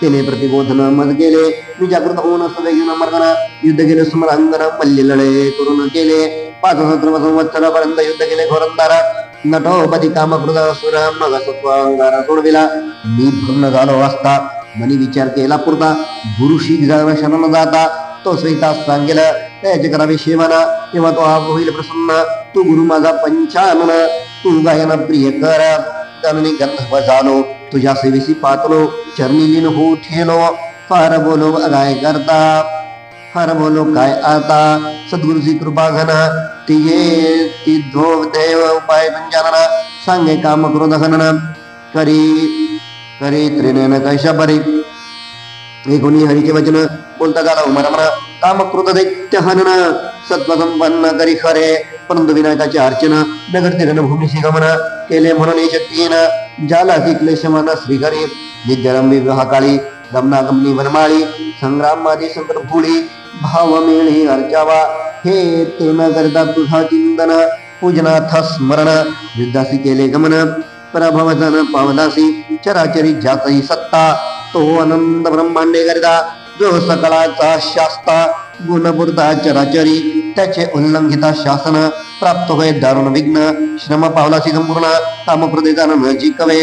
तेने प्रतिबोधन मज केले मी जागृत होऊन घेऊन मर्गन युद्ध केले समरांगण मल्ली लढे करून केले 5 संवत्सरापर्यंत युद्ध केले घोरंदार नटोपदी कामकृत असुर मग सत्वांगारा सोडविला मी भग्न झालो असता मनी विचार केला पुरता गुरुशी शरण जाता तो स्वेता सांगेला त्याचे करावे सेवना तेव्हा तो आप होईल प्रसन्न तू गुरु माझा पंचानन तू गायन प्रिय कर जननी गंधर्व झालो तुझ्या सेवेसी पातलो चरणी लीन हो ठेलो फार बोलो गाय करता फार बोलो काय आता सद्गुरुची कृपा घन तिये ती धोव देव उपाय पंचानन सांगे काम क्रोध हनन करी करी त्रिनयन कैशा परी एकूणी हरीचे वचन बोलता झाला उमरमन काम क्रोध दैत्य हनन सत्व संपन्न करी खरे परंतु विनायकाचे अर्चन नगरतीरण भूमीशी गमन केले म्हणून शक्तीन जाला क्लेशमान श्रीहरी विद्यारंभी विवाहकाळी गमनागमनी वनमाळी संग्रामादी संकट भुळी भाव मेळी अर्चावा हे ते न करता तुझा चिंतन पूजनाथ स्मरण युद्धासी केले गमन पराभवजन पावदासी चराचरी ज्यातही सत्ता तो अनंत ब्रह्मांडे करता जो सकळाचा शास्ता गुणपुरता चराचरी त्याचे उल्लंघिता शासन प्राप्त होय दारुण विघ्न श्रम पावलासी संपूर्ण कामप्रदेचा न जिकवे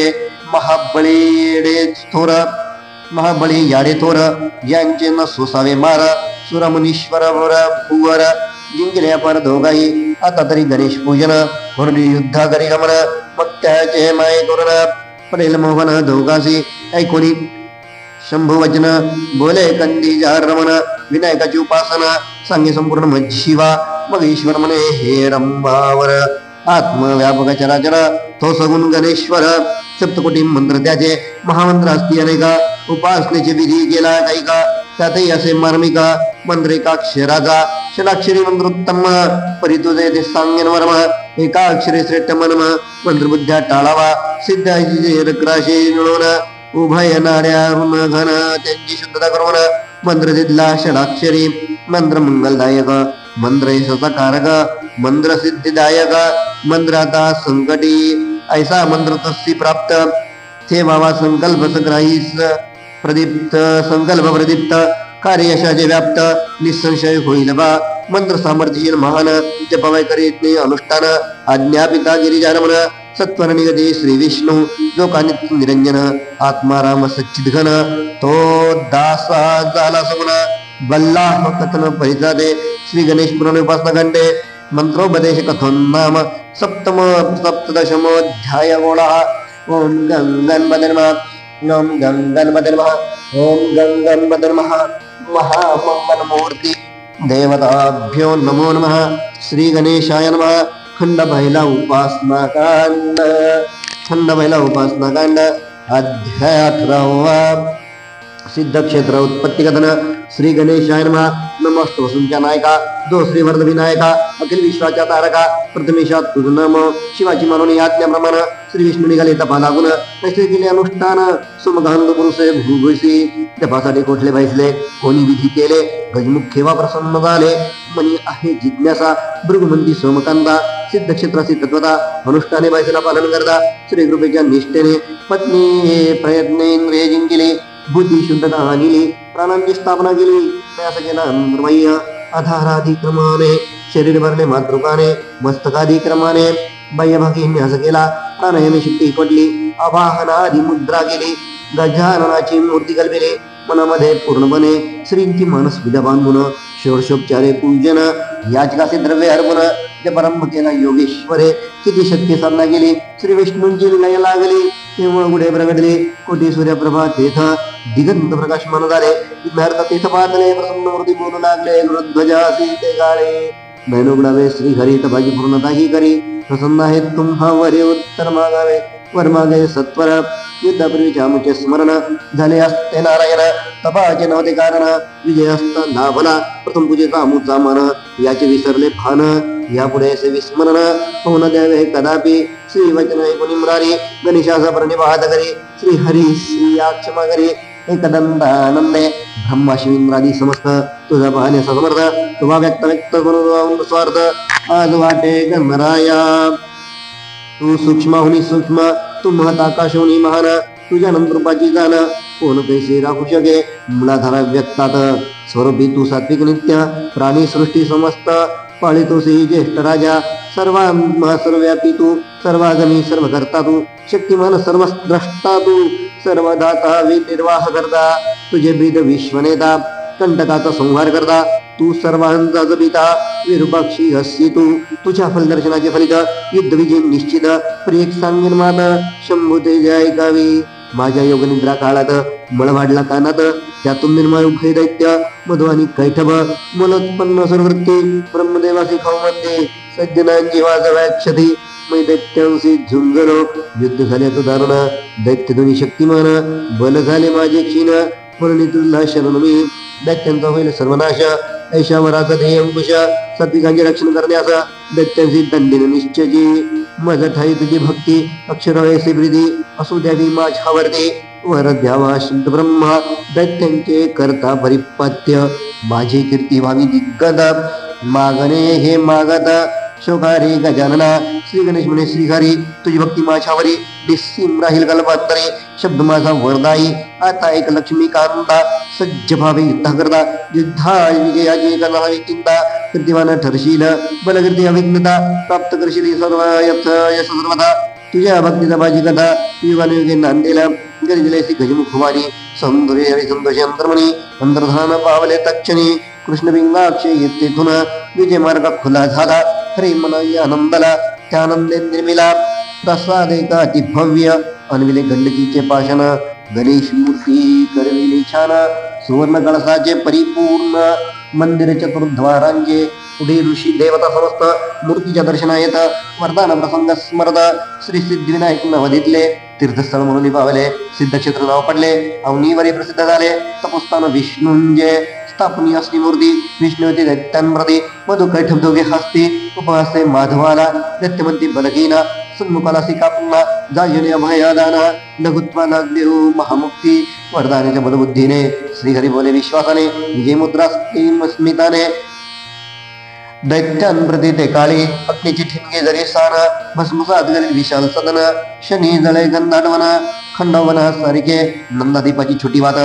महाबळी याडे थोर यांचे न सोसावे मार सुरमुनीश्वर भुवर जिंकले पर दोघाई आता तरी गणेश पूजन म्हणून युद्धा करी गमन मग त्याचे माये करून पडेल मोहन दोघासी ऐकोनी शंभू वचन बोले कंदी जार रमण विनायकाची उपासना सांगे संपूर्ण मज शिवा मग ईश्वर म्हणे हे रंभावर आत्मव्यापक चराचर तो सगुण गणेश्वर सप्तकोटी मंत्र त्याचे महामंत्र असती अनेका उपासनेचे विधी केला काही का त्यातही असे मार्मिका मंत्र एकाक्षराचा षडाक्षरी मंत्रोत्तम परी तुझे ते सांगेन वर्म एका अक्षरे श्रेष्ठ मनम मंत्रबुद्ध्या टाळावा सिद्ध रक्राशी मिळवून उभय नाड्या घन त्यांची शुद्धता करून मंत्र दिदला षडाक्षरी मंत्र मंगलदायक मंत्र यशसकारक मंत्र सिद्धिदायक मंत्राता संकटी ऐसा मंत्र तस्सी प्राप्त थे बाबा संकल्प सग्राहीस प्रदीप्त संकल्प प्रदीप्त कार्य यशाचे व्याप्त निसंशय होईल बा मंत्र सामर्थ्यशील महान जपवाय करीत अनुष्ठान आज्ञापिता गिरिजानमन सत्वर निगती श्री विष्णू जो कानित निरंजन आत्माराम सच्चिदघन तो दासा झाला सगुण बल्लाह कथन परिचादे श्री गणेश पुराण उपासना घंटे मंत्रोपदेश कथन नाम सप्तदशमोऽध्याय गोळः। ओम गंगणपते नमः। ओम गंगणपते नमः। ओम गंगणपते नमः। महामंगलमूर्ति देवताभ्यो नमो नमः। श्री गणेशाय नमः। खंडभैला उपासनाकांड। खंडभैला उपासनाकांड अध्याय 18वा। सिद्धक्षेत्र उत्पत्ती कथन। श्री गणेशाय नमः। नमस्ते वसूंच्या नायका, दो श्री वर्ध विनायका, अखिल विश्वाच्या तारका, प्रथमेशात तुझ नाम, शिवाची म्हणून आज्ञाप्रमाणे श्री विष्णू निघाले तपा लागून, तसे केले अनुष्ठान, सुमगंध पुरुषे भूभूसी, जपासाठी कोठले बैसले, कोणी विधी केले, गजमुख खेवा प्रसन्न झाले, मनी आहे जिज्ञासा, भृगुमंती सोमकांता, सिद्धक्षेत्राची तत्वता, अनुष्ठाने बैसला पालन करता, श्री कृपेच्या निष्ठेने, पत्नी प्रयत्नेंद्रिय जिंकिले, बुद्धी शुद्धता आणली, प्राणांची स्थापना केली, प्रयास केला अंतर्मय्य, आधाराधिक्रमाने, शरीर भरले मातृकाने, मस्तकाधिक्रमाने, बाह्यभागी न्यास केला, प्राणायामी शक्ती एकवटली, आवाहनादी मुद्रा केली, गजाननाची मूर्ती कल्पिली, मनामध्ये पूर्णपणे श्रींची मानस विधा बांधून, षोडशोपचारे पूजन, याचकाचे द्रव्य अर्पण, जपरंभ केला योगेश्वरे, किती शक्ती साधना केली, श्री विष्णूंची लय लागली, तेव्हा उघडे प्रगटले, कोटी सूर्यप्रभा तेथ, दिगंत प्रकाशमान झाले, विघ्नार्थ तेथ पाहतले, प्रसन्न मूर्ती बोलू लागले, गरुध्वजासी ते गाळे, नयन उघडावे श्री हरी तबाजी पूर्णता ही करी, प्रसन्न आहेत तुम्हा वरे उत्तर मागावे, वर मागे सत्वर, युद्धापूर्वीच्या आमुचे स्मरण, झाले असते नारायण, तपाचे नव्हते कारण, विजय असता लाभला, प्रथम पूजेचा आमुचा मन, याचे विसरले भान, यापुढे असे विस्मरण, होऊन द्यावे कदापि, श्री वचन ऐकून मुरारी, गणेशाचा प्रणिपात करी, श्री हरी श्री क्षमा करी, एकदंतानंदे, ब्रह्मा शिवेंद्रादी समस्त, तुझा पाहणे समर्थ, तुझा व्यक्त म्हणून स्वार्थ, आज वाटे गणराया, तू सूक्ष्माहुनी सूक्ष्म, तू महत आकाशहुनी महान, तुझ्या नंतरूपाची जाण, कोण कैसे राखू शके, मुलाधारा व्यक्तात, स्वरूपी तू सात्विक नित्य, प्राणी सृष्टी समस्त, पाळितोसी ज्येष्ठ राजा, सर्वात्मा सर्वव्यापी तू, सर्वागमी सर्व करता तू, शक्तिमान सर्व द्रष्टा तू, सर्वदाता निर्वाह करता, तुझे ब्रीद विश्वनेता, कंटकाचा संहार करता, तू सर्वांचा जपिता, विरूपाक्षी हस्सी तू, तुझ्या फलदर्शनाचे फलित, युद्ध विजय निश्चित, प्रिय सांगेन मात, शंभू तेज ऐकावी, माझ्या योगनिद्रा काळात, मळ वाढला कानात, त्यातून निर्मळ उभय दैत्य, मधु आणि कैठभ, मलोत्पन्न सर्वृत्ती, ब्रह्मदेवासी खाऊमध्ये, सज्जनांची वाजव्याक्षती, मै दैत्यांशी झुंजलो, युद्ध झाले तो दारुण, दैत्य दोन्ही शक्तिमान, बल झाले माझे क्षीण, म्हणून तुला शरण मी, दैत्यांचा होईल सर्वनाश, ऐशावराचा ध्येय अंकुश, सात्विकांचे रक्षण करण्यास, दैत्यांशी दंडीन निश्चयची, मज ठाई तुझी भक्ती, अक्षर ऐसे ब्रिधी, असू द्यावी माझ्यावरती, वर द्यावा शुद्ध ब्रह्मा, दैत्यांचे करता परिपात्य, माझी कीर्ती व्हावी दिग्गद, मागणे हे मागत, शोकारी गजानना, श्री गणेश म्हणे श्रीहरी, तुझी भक्ती माझ्यावरी, निस्सीम राहील कल्पांतरी, शब्द माझा वरदाई, आता एक लक्ष्मी कांदा, सज्ज भावे युद्ध करता, युद्धा विजयाची करणारी चिंता, कीर्तिवान ठरशील, बलकीर्ती अविघ्नता, प्राप्त करशील सर्व यश सर्वथा, तुझ्या भक्तीचा बाजी कथा, युगानुयुगे नांदेला, गरिजलेसी गजमुख वारी, सौंदर्य हरी संतोषी अंतर्मणी, अंतर्धान पावले तक्षणी, कृष्णबिंगाक्षे येथून विजय मार्ग खुला झाला, हरी मनाई आनंदला, त्यानंदे निर्मिला, प्रसाद एका अति भव्य, अनविले गंडकीचे पाषाण, गणेश मूर्ती करविली छान, सुवर्ण कळसाचे परिपूर्ण, मंदिर चतुर्द्वारांचे, पुढे ऋषी देवता समस्त मूर्तीच्या दर्शना येत, वरदान प्रसंग स्मरत, श्री सिद्धिविनायक नवधीतले, तीर्थस्थळ म्हणून पावले, सिद्धक्षेत्र नाव पडले, अवनीवरी प्रसिद्ध झाले, तपोस्थान विष्णूंजे, स्थापनी असली मूर्ती, विष्णुवती दैत्यांप्रती, मधु कैठभ दोघे हस्ती, उपहासे माधवाला, दैत्यमंती बलगीना, सन्मुखाला सिकापुन्ना, जायने अभयदाना, लघुत्वा लागदेव महामुक्ती, वरदानाच्या बलबुद्धीने, श्रीहरी बोले विश्वासाने, विजयमुद्रा स्मिताने, दैत्यांप्रती ते काळी, अग्नीची ठिणगे जरी सान, भस्मसात करील विशाल सदन, शनी जळे गंधाडवन, खंडवना सारिके, नंदादीपाची छोटी वात,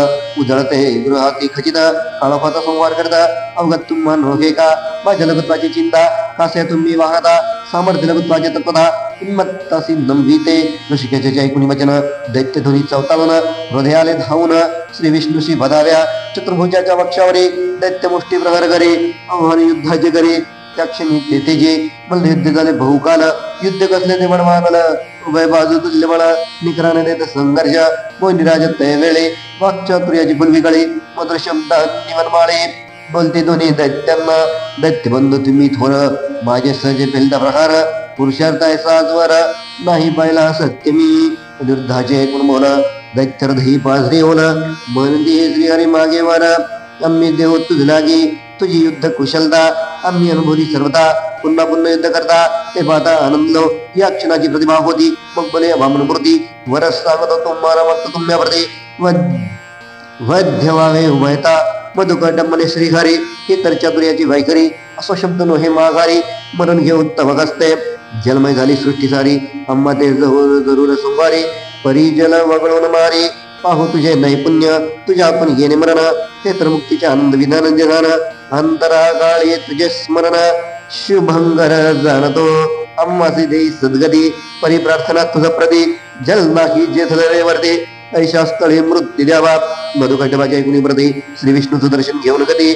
उजळते गृहाती खचित, काळोखाचा संवार करता, अवगत तुम्हा नोहे का, माझ्या लघुत्वाची चिंता, कासे तुम्ही वाहता, सामर्थ्य लघुत्वाचे तत्वता, उन्मत्तासी नंभिते, ऋषिकेचे ऐकुनी वचन, दैत्य ध्वनी चौतावून, हृदयाले धावून, श्री विष्णूशी बधाव्या, चतुर्भुजाच्या वक्षावरी, दैत्य मुष्टी प्रहार करे, आव्हान युद्धाचे करे, त्या क्षणी तेजे मल युद्ध झाले बहुकाल युद्ध कसले ते बळवानल उभय बाजू तुल्य बळ निकराने देत संघर्ष कोणी राज तय वेळे वाक्चातुर्याची फुलवी गळी मात्र शब्द निवनमाळे बोलते दोन्ही दैत्यांना दैत्य बंधू तुम्ही थोर माझे सहजे पेलता प्रकार पुरुषार्थ ऐसा आजवर नाही पाहिला सत्य मी विरुद्धाचे कोण बोल दैत्यर्धही पाझरी ओल मनदी श्री हरी मागे वर आम्ही देव तुझ लागे तुझी युद्ध कुशलता आम्ही अनुभवली सर्वता पुन्हा पुन्हा युद्ध करता ते पाहता आनंदलो या क्षणाची प्रतिभा होती मग बोले वामन मूर्ती वरस सांगतो तुम्हाला मग तुम्ही प्रती वैद्य व्हावे उभयता मधुकट मने श्रीहरी ही तर चातुर्याची वैखरी असो शब्द नो हे माघारी मरण घेऊन तवक असते जलमय झाली सृष्टी सारी अम्मा ते जरूर सोमवारी परी जल वगळून मारी पाहू तुझे नैपुण्य तुझ्या आपण येणे मरण हे तर मुक्तीचे आनंद विधान जगान अंतरा काळी तुझे स्मरण शुभंकर जाणतो अम्मासी देई सद्गती परी प्रार्थना तुझ प्रती जल नाही जेथले वरती ऐशा स्थळे मृत्यू द्यावा मधुकटबाच्या ऐकुनी प्रती श्री विष्णूचं दर्शन घेऊन गती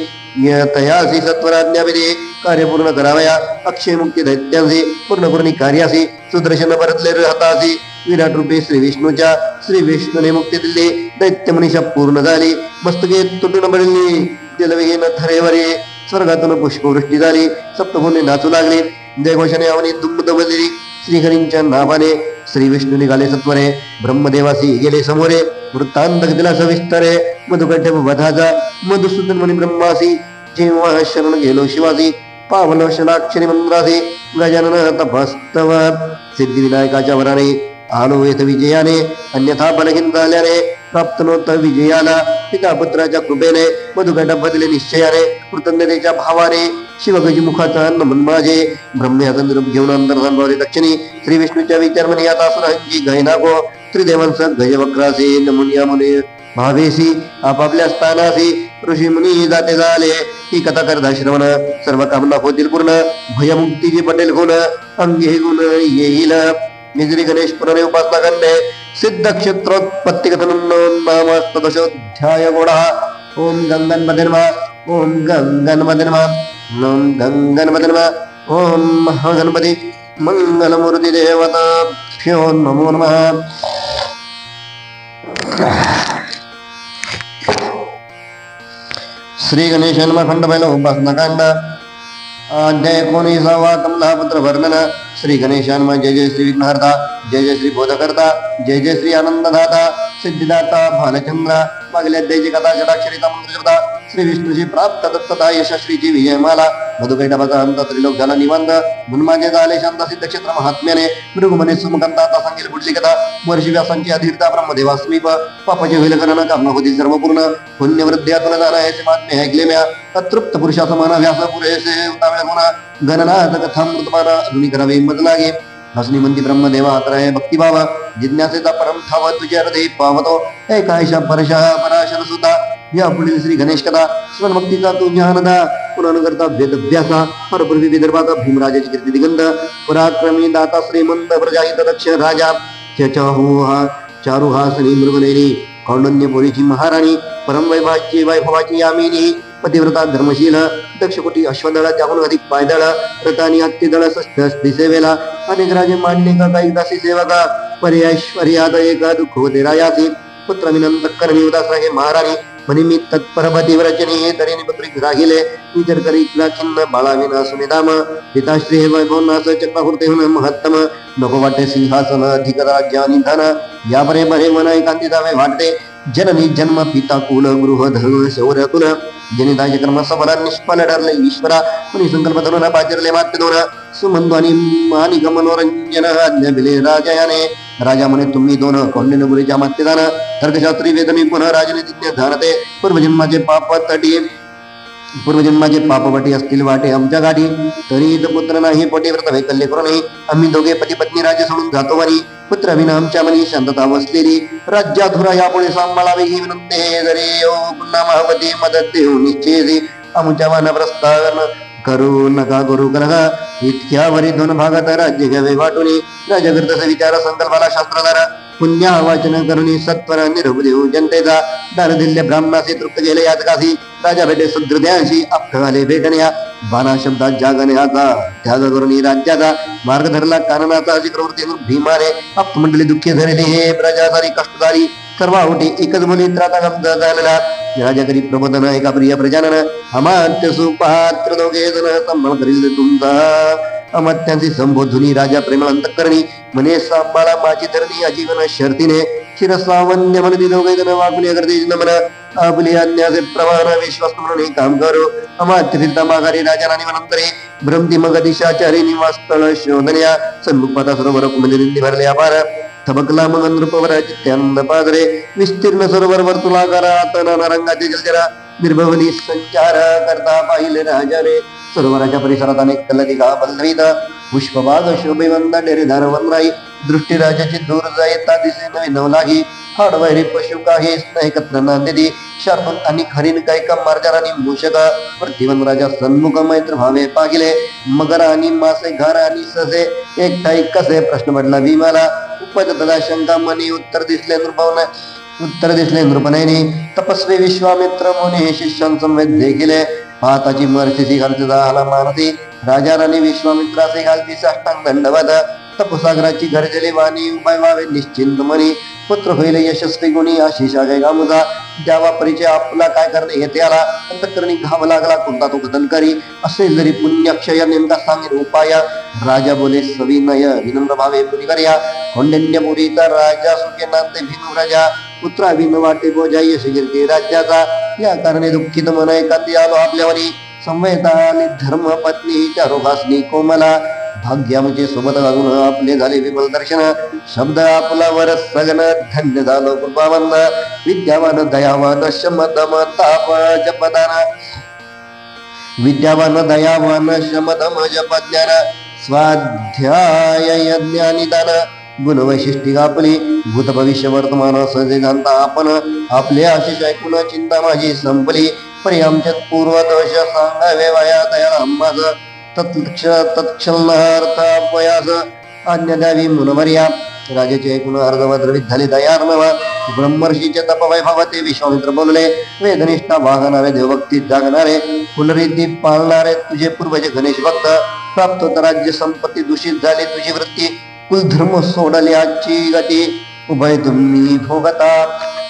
तयासी सत्वराज्ञाविधी कार्य पूर्ण करावया अक्षय मुक्ती दैत्यांसी पूर्ण पूर्णी कार्यासी सुदर्शन परतले राहतासी विराट रूपे श्री विष्णूच्या श्री विष्णूने मुक्ती दिली दैत्य मनीषा पूर्ण झाली मस्तके तुटून पडली जलविहीन थरेवरी स्वर्गातून पुष्पवृष्टी झाली सप्तभूने नाचू लागले जयघोषाने अवनी दुम दमली श्रीहरींच्या नावाने श्री विष्णू निघाले सत्वरे ब्रह्मदेवासी गेले समोरे वृत्तांत दिला सविस्तरे मधुकंठ वधाचा मधुसूदन म्हणे ब्रह्मासी जेव्हा शरण गेलो शिवासी पावलो शलाक्षरी मंत्रासी गजानन तपस्तव सिद्धिविनायकाच्या वराने आलो येथ विजयाने अन्यथा बलहीन झाल्याने प्राप्त नव्हत विजयाला पिता पुत्राच्या कृपेने मधुकंठ बदले निश्चयाने कृतज्ञतेच्या भावाने शिवगजी मुखाचा नमन माझे ब्रह्म्याचं निरूप घेऊन अंतर्धान भावले दक्षिणी श्री विष्णूच्या विचारमणी आता असुरांची गैनागो त्रिदेवांस गजवक्रासे नमुनिया मुने भावेसी आपापल्या स्थानासी ऋषी मुनी जाते झाले ही कथा करता श्रवण सर्व कामना होतील पूर्ण भयमुक्तीची पटेल गुण अंगे गुण येईल निजरी गणेश पुराणे उपासना खंडे सिद्ध क्षेत्रोत्पत्ती कथन नामस्तदशोध्याय गोडा ओम गंगणपते नमः ओम गंगणपते नमः ओम गंगणपते नमः ओम महागणपती मंगलमूर्ती देवताभ्यो नमो नमः श्री गणेश नमः खंड पहिला उपासना कांड अध्याय 19 कमलापत्र वर्णन श्री गणेशान जय जय श्री विघ्नहर्ता जय जय श्री बोधकर्ता जय जय श्री आनंददाता सिद्धिदाता भालचंद्र मागल्या अध्यायची कथा जडाक्षरीता मंत्रशब्दा श्री विष्णूची प्राप्त दत्तता यशस्वीची विजयमाला मधुकैटभाचा अंत त्रिलोक झाला निबंध गुणमागे झाले शांत सिद्ध क्षेत्र महात्म्याने मृगमने सुमकंता आता सांगेल पुढची कथा वर्षी व्यासांची अधीरता ब्रह्मदेवा समीप पापाचे होईल करण कामना होती सर्व पूर्ण पुण्यवृद्ध्यातून जाणं याचे महात्म्य ऐकले म्या अतृप्त पुरुषा समान व्यास पुरेसे उतावळ्या गुणा गणनाथ कथामृतपाना अधुनी करावे मत लागे हसनी मंदी ब्रह्मदेवा अत्रय भक्तिभाव जिज्ञासेचा परम ठाव तुझे हृदय पावतो एकायशा परशा पराशर सुता या पुढील श्री गणेश कथा स्वन भक्तीचा तू ज्ञानदा पुनर्कर्ता वेदभ्यासा परपूर्वी विदर्भाचा भीमराजाची कीर्ती दिगंध पराक्रमी दाता श्रीमंत प्रजाहित दक्ष राजा चारुहासनी मृगनेनी कौंडन्यपुरीची महाराणी परम वैभवाची यामिनी पतिव्रता धर्मशील दक्षकोटी अश्वदळ त्याहून अधिक पायदळ रथानी हत्तीदळ दिसेवेला अनेक राजे मांडले का काही दासी सेवका पर्याश्वर्यात एका दुःख होते रायासी पुत्र विनंत करणी उदास रागे महाराणी म्हणे मी तत्पर पतिव्रजनी तरी पुत्री राहिले विचार करी खिन्न बाळाविना सुनिधाम पिताश्री वैभवनास चक्रहूर्ते महत्तम नको वाटे सिंहासन अधिक राज्यानी धन या बरे बरे मन एकांती जावे वाटते जननी जन्म पिता कुल गृह धन शौर्य कुल जनिताचे कर्म सबला निष्फल ठरले ईश्वरा कुणी संकल्प धरून पाचरले मात्य दोन सुमंदो आणि मानिक मनोरंजन आज्ञा बिले राजयाने राजा म्हणे तुम्ही दोन कौंडिन्यपुरीच्या मात्यदान तर्कशास्त्री वेदमी पुन्हा राजनीतिज्ञ धारते पूर्वजन्माचे पापवटी असतील वाटे आमच्या गाठी तरी पुत्र नाही पोटी व्रत वैकल्य करून आम्ही दोघे पती पत्नी राज्य सोडून जातो वारी पुत्र विना आमच्या मनी शांतता वसलेली राज्याधुरा यापुढे सांभाळावे ही विनंती जरी पुन्हा महावती मदत देऊ निश्चयी आमच्या वन प्रस्तावन करू नका करू कनका इतक्या वरी दोन भागात राज्य घ्यावे वाटून राजा करतस विचार संकल्पाला शास्त्रधार पुण्या वाचन करणी सत्वर निरोप देऊ जनतेचा दारदिल्य ब्राह्मणाचे तृप्त गेले यातकासी राजा भेटे सदृदयांशी अपघाले भेटण्या बाणा शब्दात जागण्याचा त्याग करुणी राज्याचा मार्ग धरला काननाचा अशी प्रवृत्ती भीमाने मंडळी दुःखी धरले हे प्रजासारी कष्टदारी सर्वावटी एकच बोली त्राता झालेला राजा करी प्रबोधन एका प्रिय प्रजानन अमात्य सुपात्र दोघे जण संभाळ करील तुमचा अमात्यांची संबोधुनी राजा प्रेमळ अंतकरणी म्हणे सांभाळा माझी धरणी आजीवन शर्तीने शिरसावन्य म्हणती दोघे जण वागुले करते मन आपली अन्याचे प्रमाण विश्वास म्हणून काम करू अमात्य फिरता माघारी राजा राणी वनंतरे भ्रमती मग दिशाचारी निवास स्थळ शोधण्या सन्मुखपाता सरोवर कुंभनिंदी भरले अपार थबकला मग नृपवरा चित्त्यानंद पादरे विस्तीर्ण सरोवर वर्तुळाकारात नाना रंगाचे जलचरा निर्भवनी संचार करता पाहिले राजाने सरोवराच्या परिसरात अनेक कलदिका बलवीत पुष्पबाग शोभेवंदा डेरेदार वनराई दृष्टी राजाची दूर जायता दिसे नवी नवलाही हाडवैरी पशु काही एकत्र नांदेदी शार्दूल आणि खरीन कैका मार्जारानी मूषक प्रतिवन राजा सन्मुख मैत्र भावे पागिले मगर आणि मासे घर आणि ससे एकटाई कसे प्रश्न पडला भीमाला उपजतदा शंका मनी उत्तर दिसले नृपनयनी तपस्वी विश्वामित्र मुनी शिष्यांसमवेत देखिले पाहताची मर्षीची खर्च झाला मानसी राजा राणी विश्वामित्राचे घालती साष्टांग दंडवत तपसागराची घरजली वाणी उपाय व्हावे निश्चिंत मनी पुत्र होईल यशस्वी गुणी आशिषा काय गामुजा द्यावा परिचय आपला काय करणे येते आला अंतकरणी घाव लागला कोणता तो कथन करी असेल जरी पुण्यक्षय नेमका सांगेन उपाय राजा बोले सविनय विनम्र भावे पुरीवर्या कौंडिन्यपुरी तर राजा सुखे नांदे भीम राजा पुत्रा विन वाटे बोजा यश कीर्ती राज्याचा या कारणे दुःखित मन एकांती आलो आपल्यावरी संवेदाली धर्म पत्नीच्या रोगासनी कोमला भाग्यामुचे सोबत लागून आपले झाले विमल दर्शन शब्द आपला वर सगन धन्य झालो कृपावंद विद्यावान दयावान शमदम ताप जपदान विद्यावान दयावान शमदम जपज्ञान स्वाध्याय यज्ञानिदान गुण वैशिष्ट्य आपली भूत भविष्य वर्तमान सहजे जाणता आपण आपले आशिष ऐकून चिंता माझी संपली परी आमच्यात पूर्वदोष सांगावे वाया दया अंबाज तत्क्षणार्थापयास आज्ञा द्यावी मुनवर्या राजाचे ऐकून अर्धवट द्रवित झाले दयार्णव ब्रह्मर्षीचे तपवैभव ते विश्वामित्र बोलले वेदनिष्ठा वागणारे देवभक्तीत जागणारे फुलरिद्धी पाळणारे तुझे पूर्वज गणेश भक्त प्राप्त होत राज्य संपत्ती दूषित झाली तुझी वृत्ती कुलधर्म सोडले आजची गती उभय तुम्ही भोगता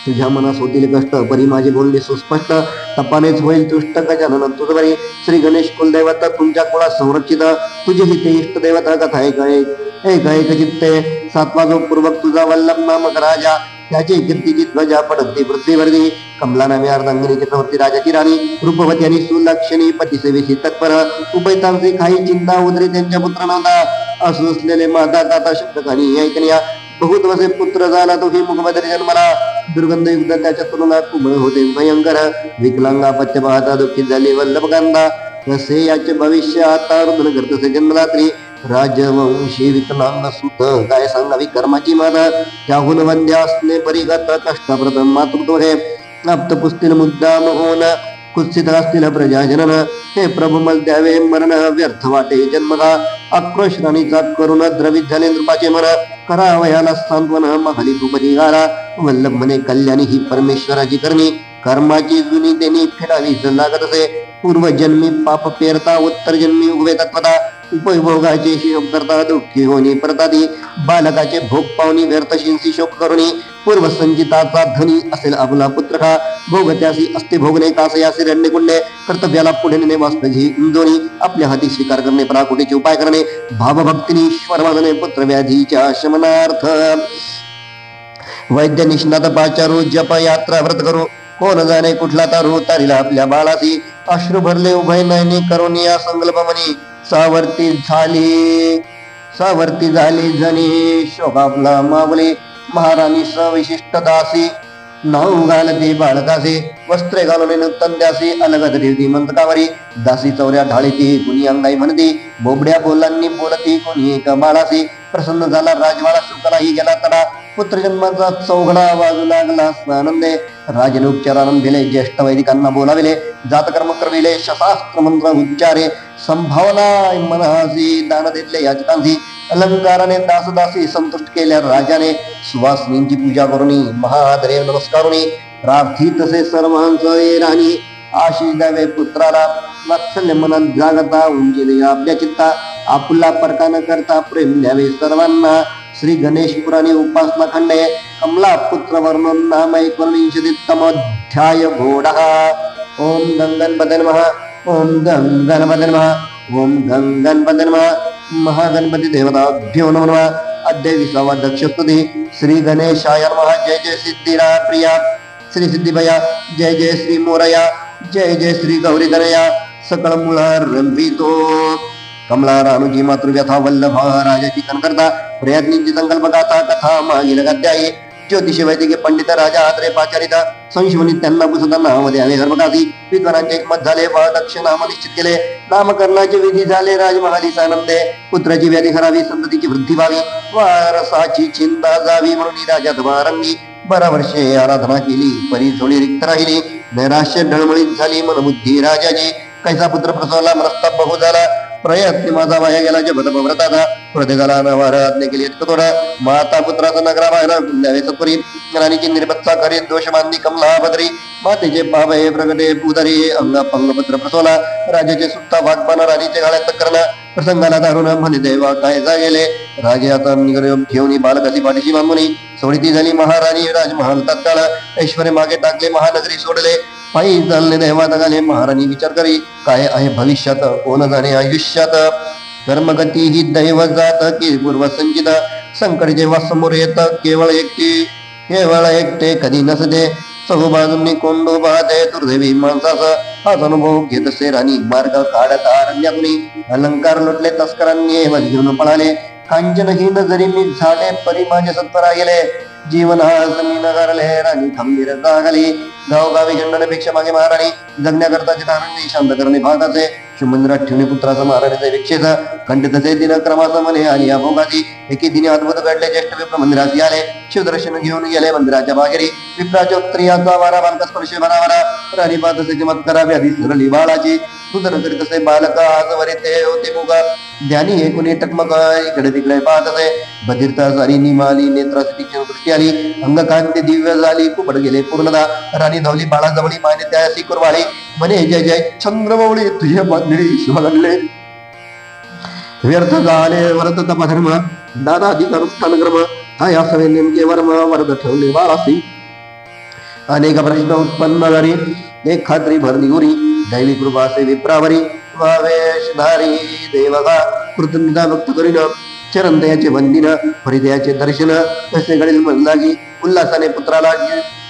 तुझ्या मनास होतील कष्ट परी माझे बोलणे सुस्पष्ट तपानेच होईल तुष्ट गजानन तुझ बरी श्री गणेश कुलदैवता तुमच्या कुळात संरक्षित तुझे हिते इष्ट देवता कथा एक चित्ते सातवा जो पूर्वक तुझा वल्लभ नामक राजा त्याची कीर्तीची ध्वजा पडती पृथ्वीवरती कमला नामे अर्धांगिनी चक्रवर्ती राजाची राणी रूपवती आणि सुलक्षणी पतिसेवेशी तत्पर उभयतांचे काही चिंता उदरी त्यांच्या पुत्र नव्हता असू असलेले माता दाता शब्द काही ऐकण्या बहुत वसे पुत्र झाला तो ही मुखबदरी जन्मला दुर्गंध युक्त त्याच्या तुलना कुबळ होते भयंकर विकलांगा पच्च पाहता दुःखित झाली वल्लभकांदा कसे याचे भविष्य आता रुदन करतसे जन्मरात्री राजवंशी विकलांग सुत काय सांगावी कर्माची माता त्याहून वंद्य असणे परिगत कष्टप्रथम मातृत्व हे आप्त पुस्तील मुद्दाम होऊन कुत्सित असतील प्रजाजनन हे प्रभू मल द्यावे मरण व्यर्थ वाटे जन्मगा आक्रोश राणीचा करुण द्रवित झाले नृपाचे मन करावयाला सांत्वन महाली तुपती गारा वल्लभ म्हणे कल्याणी ही परमेश्वराची करणी कर्माची जुनी देणी फेडावीच लागत असे पूर्वजन्मी पाप पेरता उत्तर जन्मी उभे तत्पदा उपभोगाचे शोक करता दुःखी होणे परतादी बालकाचे भोग पावनी व्यर्थशींशी शोक करुणी पूर्वसंचिताचा धनी असेल आपला पुत्र का भोग त्यासी असते भोगणे कासयासी रण्यकुंडे कर्तव्याला पुढे नेणे वास्तजी इंदोनी आपल्या हाती स्वीकार करणे पराकुटीचे उपाय करणे भावभक्तीने ईश्वर मानणे पुत्र व्याधीच्या शमनार्थ वैद्य निष्णात पाचारू जप यात्रा व्रत करू कोण जाणे कुठला तारू तारीला आपल्या बाळासी अश्रू भरले उभय नयनी करून या संकल्प मनी सावरती झाली जनी शोक आपला मावली महाराणी सविशिष्ट दासी नाव घालते बाळकासे वस्त्रे घालून नूतन द्यासी अलगत ठेवती मंतकावरी दासी चौऱ्या ढाळीती कुणी अंगाई म्हणती बोबड्या बोलांनी बोलती कोणी एका बाळासी प्रसन्न झाला राजवाडा शुकलाही गेला तडा पुत्र जन्माचा चौघडा वाजू लागला आनंदे राजने उपचारानंद दिले ज्येष्ठ वैदिकांना बोलाविले जातकर्म करविले शस्त्र मंत्र उच्चारे संभावना मनासी दान दिले याचकांशी अलंकाराने दासदासी संतुष्ट केल्या राजाने सुवासिनींची पूजा करून महादरे नमस्कारुनी रार्थी तसे सर्वांच राणी आशिष द्यावे पुत्राला वात्सल्य मनात जागता उंची आपल्या चित्ता आपुला परका न करता प्रेम द्यावे सर्वांना श्री गणेश पुराणे उपासना खंडे कमला पुत्र वर्णन नाम एकोणविंशतितमोऽध्याय घोडा ओम गंगणपते नमः ओम गंगणपते नमः ओम गंगणपते नमः महागणपती देवताभ्यो नमः अद्य 20वा दक्षस्तुती श्री गणेशाय नमः जय जय सिद्धिरा प्रिया श्री सिद्धिभया जय जय श्री मोरया जय जय श्री गौरी गणया सकळ मुळा रंभितो कमला रानुजी मातृव्यथा वल्लभा राजाची कनकर्ता प्रयत्नींची संकल्प गाथा कथा मागील गद्याये ज्योतिषी वैदिकी पंडित राजा आत्रे पाचारिता संशोधनी त्यांना पुसता नाव द्यावे सर्वकासी विद्वानांचे एकमत झाले व दक्ष नाम निश्चित केले नामकरणाचे विधी झाले राजमहालीचा आनंदे पुत्राची व्याधी हरावी संततीची वृद्धी व्हावी वारसाची चिंता जावी म्हणून राजा धबारंगी 12 वर्षे आराधना केली परी थोडी रिक्त राहिली नैराश्य डळमळीत झाली मनबुद्धी राजाची कैसा पुत्र प्रसवला मनस्ताप बहु झाला प्रयत्न माझा वाया गेला जपत व्रताचा प्रत्येकाला नवार आज्ञा केली थोडा माता पुत्राचा नगरा बाहेर द्यावे सत्वरी राणीची निर्बत्ता करीत दोष मांदी कमला भद्री मातेचे पावये प्रगटे पुदरी अंग पंगपुत्र प्रसवला राजाचे सुत्ता वाघपाना राणीचे गाळ्यात करणा प्रसंगाला दारुण म्हणे देवा काय गेले राजे आता निगम घेऊन बालकाची पाठीशी बांधून सोडीती झाली महाराणी राजमहाल तत्काळ ऐश्वर्य मागे टाकले महानगरी सोडले पायी चालणे देवात आले महाराणी विचार करी काय आहे भविष्यात कोण जाणे आयुष्यात कर्मगती ही दैव जात की पूर्व संचित संकट जेव्हा समोर येत केवळ एकटे कधी नसते चहूबाजूंनी कोंडो पाहते दुर्दैवी माणसास हाच अनुभव घेत असे राणी मार्ग काढत अरण्यातून अलंकार लुटले तस्करांनी घेऊन पळाले कांचनहीन जरी मी झाले परी माझे सत्वरा गेले जीवन हास मी नगरले राणी खंबीर जागली गावगावी हिंडण्यापेक्षा मागे महाराणी जगण्याकरताचे कारण शांत करणे भागाचे शिवमंदिरात ठेवणे पुत्राचा महाराणीचा विक्षेचा खंडितचे दिन क्रमाचा मने आली या भोगाची एके दिनी अद्भुत घडले ज्येष्ठ विप्र मंदिरात आले शिवदर्शन घेऊन गेले मंदिराच्या बाहेरी विप्राच्या स्त्रियाचा वारा बालका स्पर्श भरावारा राणी पाहत असे चमत्कारा व्याधी सरली बाळाची सुंदर करीत असे बालक आजवरी ते होते मुगा ध्यानी एकूण टकमक इकडे तिकडे पाहत असे बधिरता सारी निमाली नेत्राची तीक्ष्ण दृष्टी आली अंगकांती दिव्य झाली कुपड गेले पूर्णदा राणी धावली बाळाजवळी माने त्याशी कुरवाळी म्हणे जय जय चंद्रमौळी तुझे बांधणी शिवगणले व्यर्थ झाले वरद तपधर्म दादा अधिकार स्थानक्रम हा या सवे नेमके वर्म वरद ठेवले बाळासी अनेक प्रश्न उत्पन्न झाले एक खात्री भरली उरी दैवी कृपा से विप्रावरी वावेशधारी देवगा कृतज्ञता व्यक्त करीन चरण दयाचे वंदिन हरिदयाचे दर्शन तसे गडील मन लागी उल्हासाने पुत्राला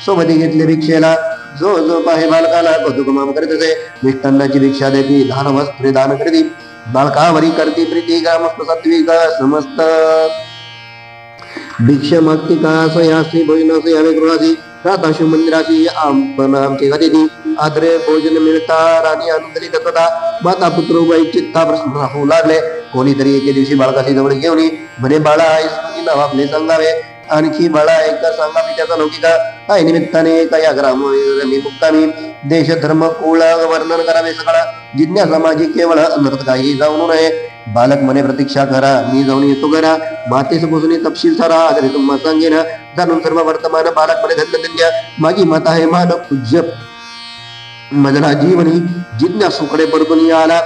सोबती घेतले भिक्षेला जो जो पाहे बालकाला कौतुक माम करीत असे मिष्टान्नाची भिक्षा देती दान वस्त्रे दान करती बालकावरी करती प्रीती ग्रामस्थ सात्विक समस्त भिक्षा मागती का सयासी भोजनासी यावे गृहासी राता शिव मंदिराची आपण आमचे गती आदरे भोजन मिळता राणी आनंदली दत्तता माता पुत्र उभा चित्ता प्रश्न होऊ लागले कोणीतरी एके दिवशी बालकाशी जवळ घेऊन म्हणे बाळा आई नाव आपले सांगावे आणखी बाळा एक सांगावी त्याचा लौकिका आई निमित्ताने एका या ग्रामी मुक्कामी देश धर्म कुळ वर्णन करावे सगळा जिज्ञासा माझी केवळ अनर्थ काही जाऊन नये बालक म्हणे प्रतीक्षा करा मी जाऊन येतो घरा मातेस पोचणे तपशील सारा आदरे तुम्हाला सांगेन जाणून सर्व वर्तमान बालक म्हणे धन्य धन्य माझी माता आहे मान पूज्य मजरा जीवनी जिज्ञासूकडे पडतून आला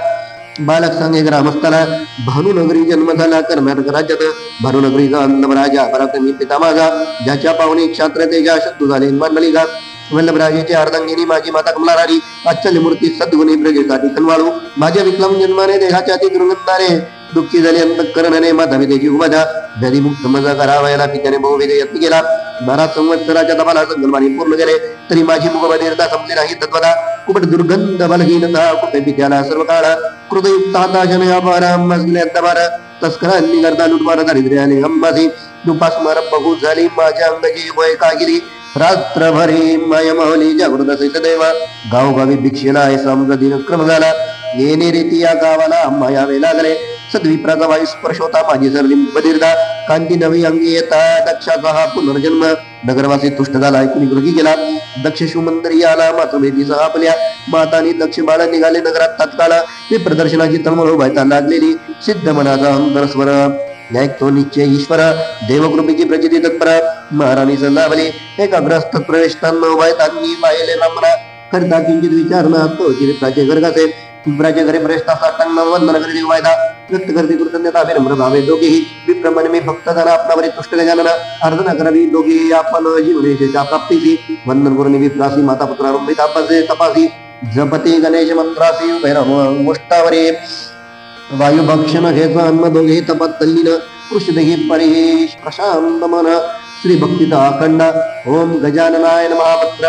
बालक सांगे ग्रामस्थाला भानुनगरी जन्म झाला कर्नाटक राज्यात भानुनगरीचा राजा पराक्रमी पिता माझा ज्याच्या पाहुणे क्षात्र तेजा शत्रू झाले मांडली गा वल्लभराजेची अर्धांगिनी माझी माता कमला राणी आचल्य मूर्ती सद्गुणी प्रजेसाठी कनवाळू माझ्या विक्रम जन्माने देहाच्या अति दुर्गंधाने दुःखी झाले अंतकरणाने माता विद्येची उमदा व्याधीमुक्त मजा करावयाला पित्याने बहुविध यत्न केला 12 संवत्सराच्या तपाला संकल्पाने पूर्ण केले तरी माझी मुखबधिरता संपली नाही तत्वता कुपट दुर्गंध बलहीनता कुठे पित्याला सर्व काळ कृतयुक्त हाताशने अपारा मजले तबार तस्करांनी करता लुटमार दारिद्र्याने अंबासी दुपासमार बहु झाली माझ्या अंगाची वय का गेली रात्रभरी माया माऊली जागृत असे देवा गावोगावी भिक्षेला समजा दिनक्रम झाला येणे रीती या गावाला मायावे लागले सद्विप्राचा वायू स्पर्श होता माझी सरली बधिरता कांती नवी अंगी येता दक्षाचा हा पुनर्जन्म नगरवासी तुष्ट झाला ऐकून गृही गेला दक्ष शिवमंदिरी आला मातृभेटीसह आपल्या मातानी दक्ष बाळ निघाले नगरात तात्काळ ते प्रदर्शनाची तळमळ व्हायला लागलेली सिद्ध मनाचा अंतरस्वर न्यायिक तो निश्चय ईश्वर देवकृपेची प्रचिती तत्पर महाराणी सल्लावली एकाग्रस्त प्रवेशतांना उभयतांनी पाहिले ब्राह्मणा करता किंचित विचारणा तो विप्राचे घर कसे विप्राचे घरी प्रवेशता साष्टांग वंदन करीत वायदा व्यक्त करते कृतज्ञता विनम्र भावे दोघेही विप्रमाणे मी भक्त जन आपणावरी तुष्ट गजानन अर्धना करावी दोघेही आपण जीवनेशेच्या प्राप्तीसी वंदन करून विप्रासी माता पुत्रारंभी तापसे तपासी जपती गणेश मंत्रासी मुष्टावरी वायुभक्षण घेत अन्न दोघे तपत तल्लीन कृष्णदेही परेश प्रशांत मन श्री भक्तीचा अखंड ओम गजाननाय महापुत्र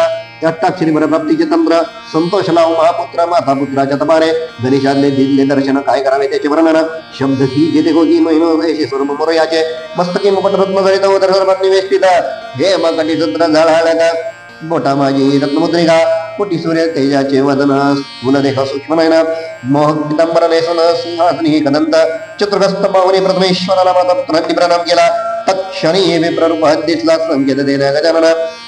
अष्टाक्षरी प्राप्तीचे तंत्र संतोष लाव महापुत्र माता पुत्राच्या तपाने गणेशातले दिले दर्शन काय करावे त्याचे वर्णन शब्द ही जेथे गोगी महिनो ऐशे स्वरूप मोरयाचे मस्तकी मुकुट रत्न जळित उदर निवेष्टित हे मकटी सूत्र झाळाळगा बोटा माझी रत्नमुद्रिका कोटी सूर्य तेजाचे वदन स्थूल देह सूक्ष्म नयन मोह पितांबर नेसन सिंहासनी कदंत चतुर्गस्त पावनी प्रथमेश्वराला माता पुत्रांनी प्रणाम केला तत्क्षणी विप्ररूपात दिसला संकेत देण्या गजानन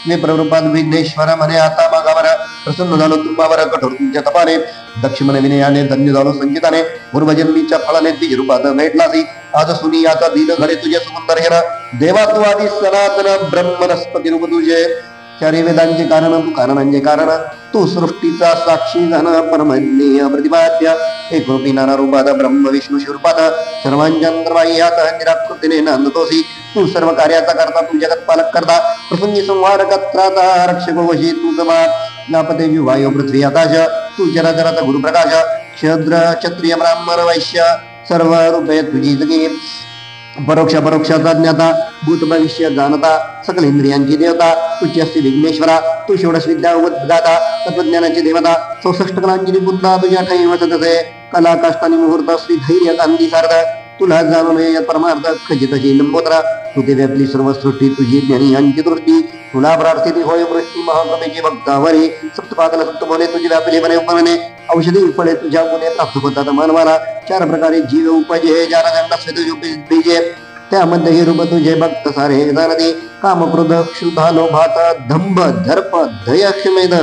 विप्ररूपात विघ्नेश्वर म्हणे आता मागावर प्रसन्न झालो तुंबावर कठोर तुमच्या तपाने दक्ष म्हणे विनयाने धन्य झालो संकेताने पूर्वजन्मीच्या फळाने तिज रूपात भेटलासी आज सुनी आता दिन घडे तुझे सुंदर हे देवा तू आधी सनातन ब्रह्मनस्पती रूप तुझे चारी वेदांचे कारण तू कारणांचे कारण तू सृष्टीचा साक्षी घन परमज्ञेय प्रतिपाद्य एक रूपी नाना रूपात ब्रह्म विष्णू शिवरूपात सर्वांच्या अंतर्बाह्यात निराकृतीने नांदतोसी तू सर्व कार्याचा करता तू जगत पालक करता प्रसंगी संहार कत्राता रक्षक वशी तू जमा नापते वायू पृथ्वी आकाश तू चराचराचा गुरुप्रकाश क्षद्र क्षत्रिय ब्राह्मण वैश्य सर्व रूपे तुझी जगी परोक्ष परोक्षाचा ज्ञाता भूत भविष्य जाणता सकल इंद्रियांची देवता तुझी असते विघ्नेश्वरा तू षोडश विद्या उद्गाता तत्वज्ञानाची देवता 64 कलांची निपुणता तुझ्या ठाई वसत असे कला काष्टानी मुहूर्त श्री धैर्य कांती सार्थ तुला जाणून परमार्थ खचितची लंबोत्रा तू ते व्यापली सर्व सृष्टी तुझी ज्ञानी यांची दृष्टी तुला प्रार्थिती होय वृष्टी महाकमेची भक्तावरी सप्तपादला सप्त बोले तुझी व्यापली बने उपमने औषधी फळे तुझ्या गुणे प्राप्त होतात मानवाला 4 प्रकारे जीव उपजे ज्याला गंडा बीजे त्यामध्ये हे रूप तुझे भक्त सारे जाणते काम क्रोध क्षुधा लोभात धंभ दर्प दया क्षमेद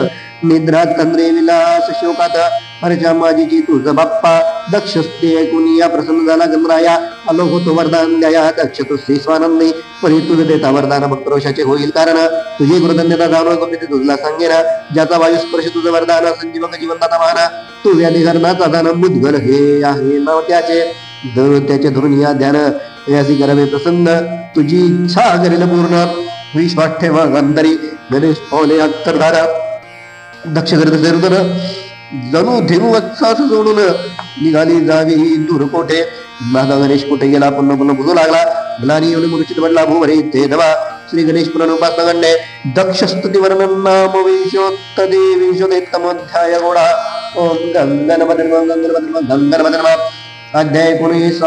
निद्रा तंद्रे विलास शोकात हरच्या माझीची तुझ बाप्पा दक्षस्ते कुनिया प्रसन्न झाला गंधराया आलो होतो वरदान द्याया दक्ष तू श्री स्वानंदी परी तुझ देता वरदान भक्तरोषाचे होईल कारण तुझी कृतज्ञता जाणून कमी तुझला सांगेन ज्याचा वायुस्पर्श तुझं वरदान संजीवक जीवनदाता महाना तू व्याधी करणाचा दान मुद्गल हे आहे नाव त्याचे त्याचे धरून या ध्यान यासी करावे प्रसन्न तुझी इच्छा करेल पूर्ण विश्वास ठेवा अंतरी गणेश पावले अत्तरधारा दक्ष करत जरुदन जणू धेनुवत्सास जोडून निघाली जावी दूर कोठे माझा गणेश कुठे गेला पुन्हा पुन्हा बुजू लागला ग्लानी येऊन मूर्छित पडला भूवरे ते दवा श्री गणेश पुराण उपासना गंडे दक्ष स्तुती वर्णन नाम विंशोत्तदे विंशोदेत्तमोध्याय गोडा ओम गंगनपदर्म अध्याय 19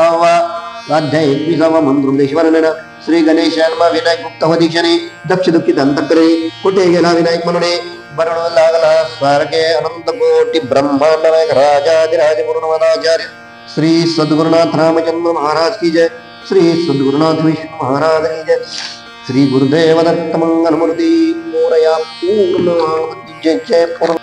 अध्याय 21 मंत्रोपदेशवर्णन श्री गणेशान्मा विनायक गुप्त दीक्षणे दक्ष दुःखित अंतकरे कुठे गेला विनायक म्हणून बरणू लागला सारखे अनंत कोटी ब्रह्मांड नायक राजाधिराज पूर्णवदाचार्य श्री सद्गुरुनाथ रामचंद्र महाराज की जय श्री सद्गुरुनाथ विष्णु महाराज की जय श्री गुरुदेव दत्त मंगल मूर्ति मोरया पूर्ण जय जय पूर्ण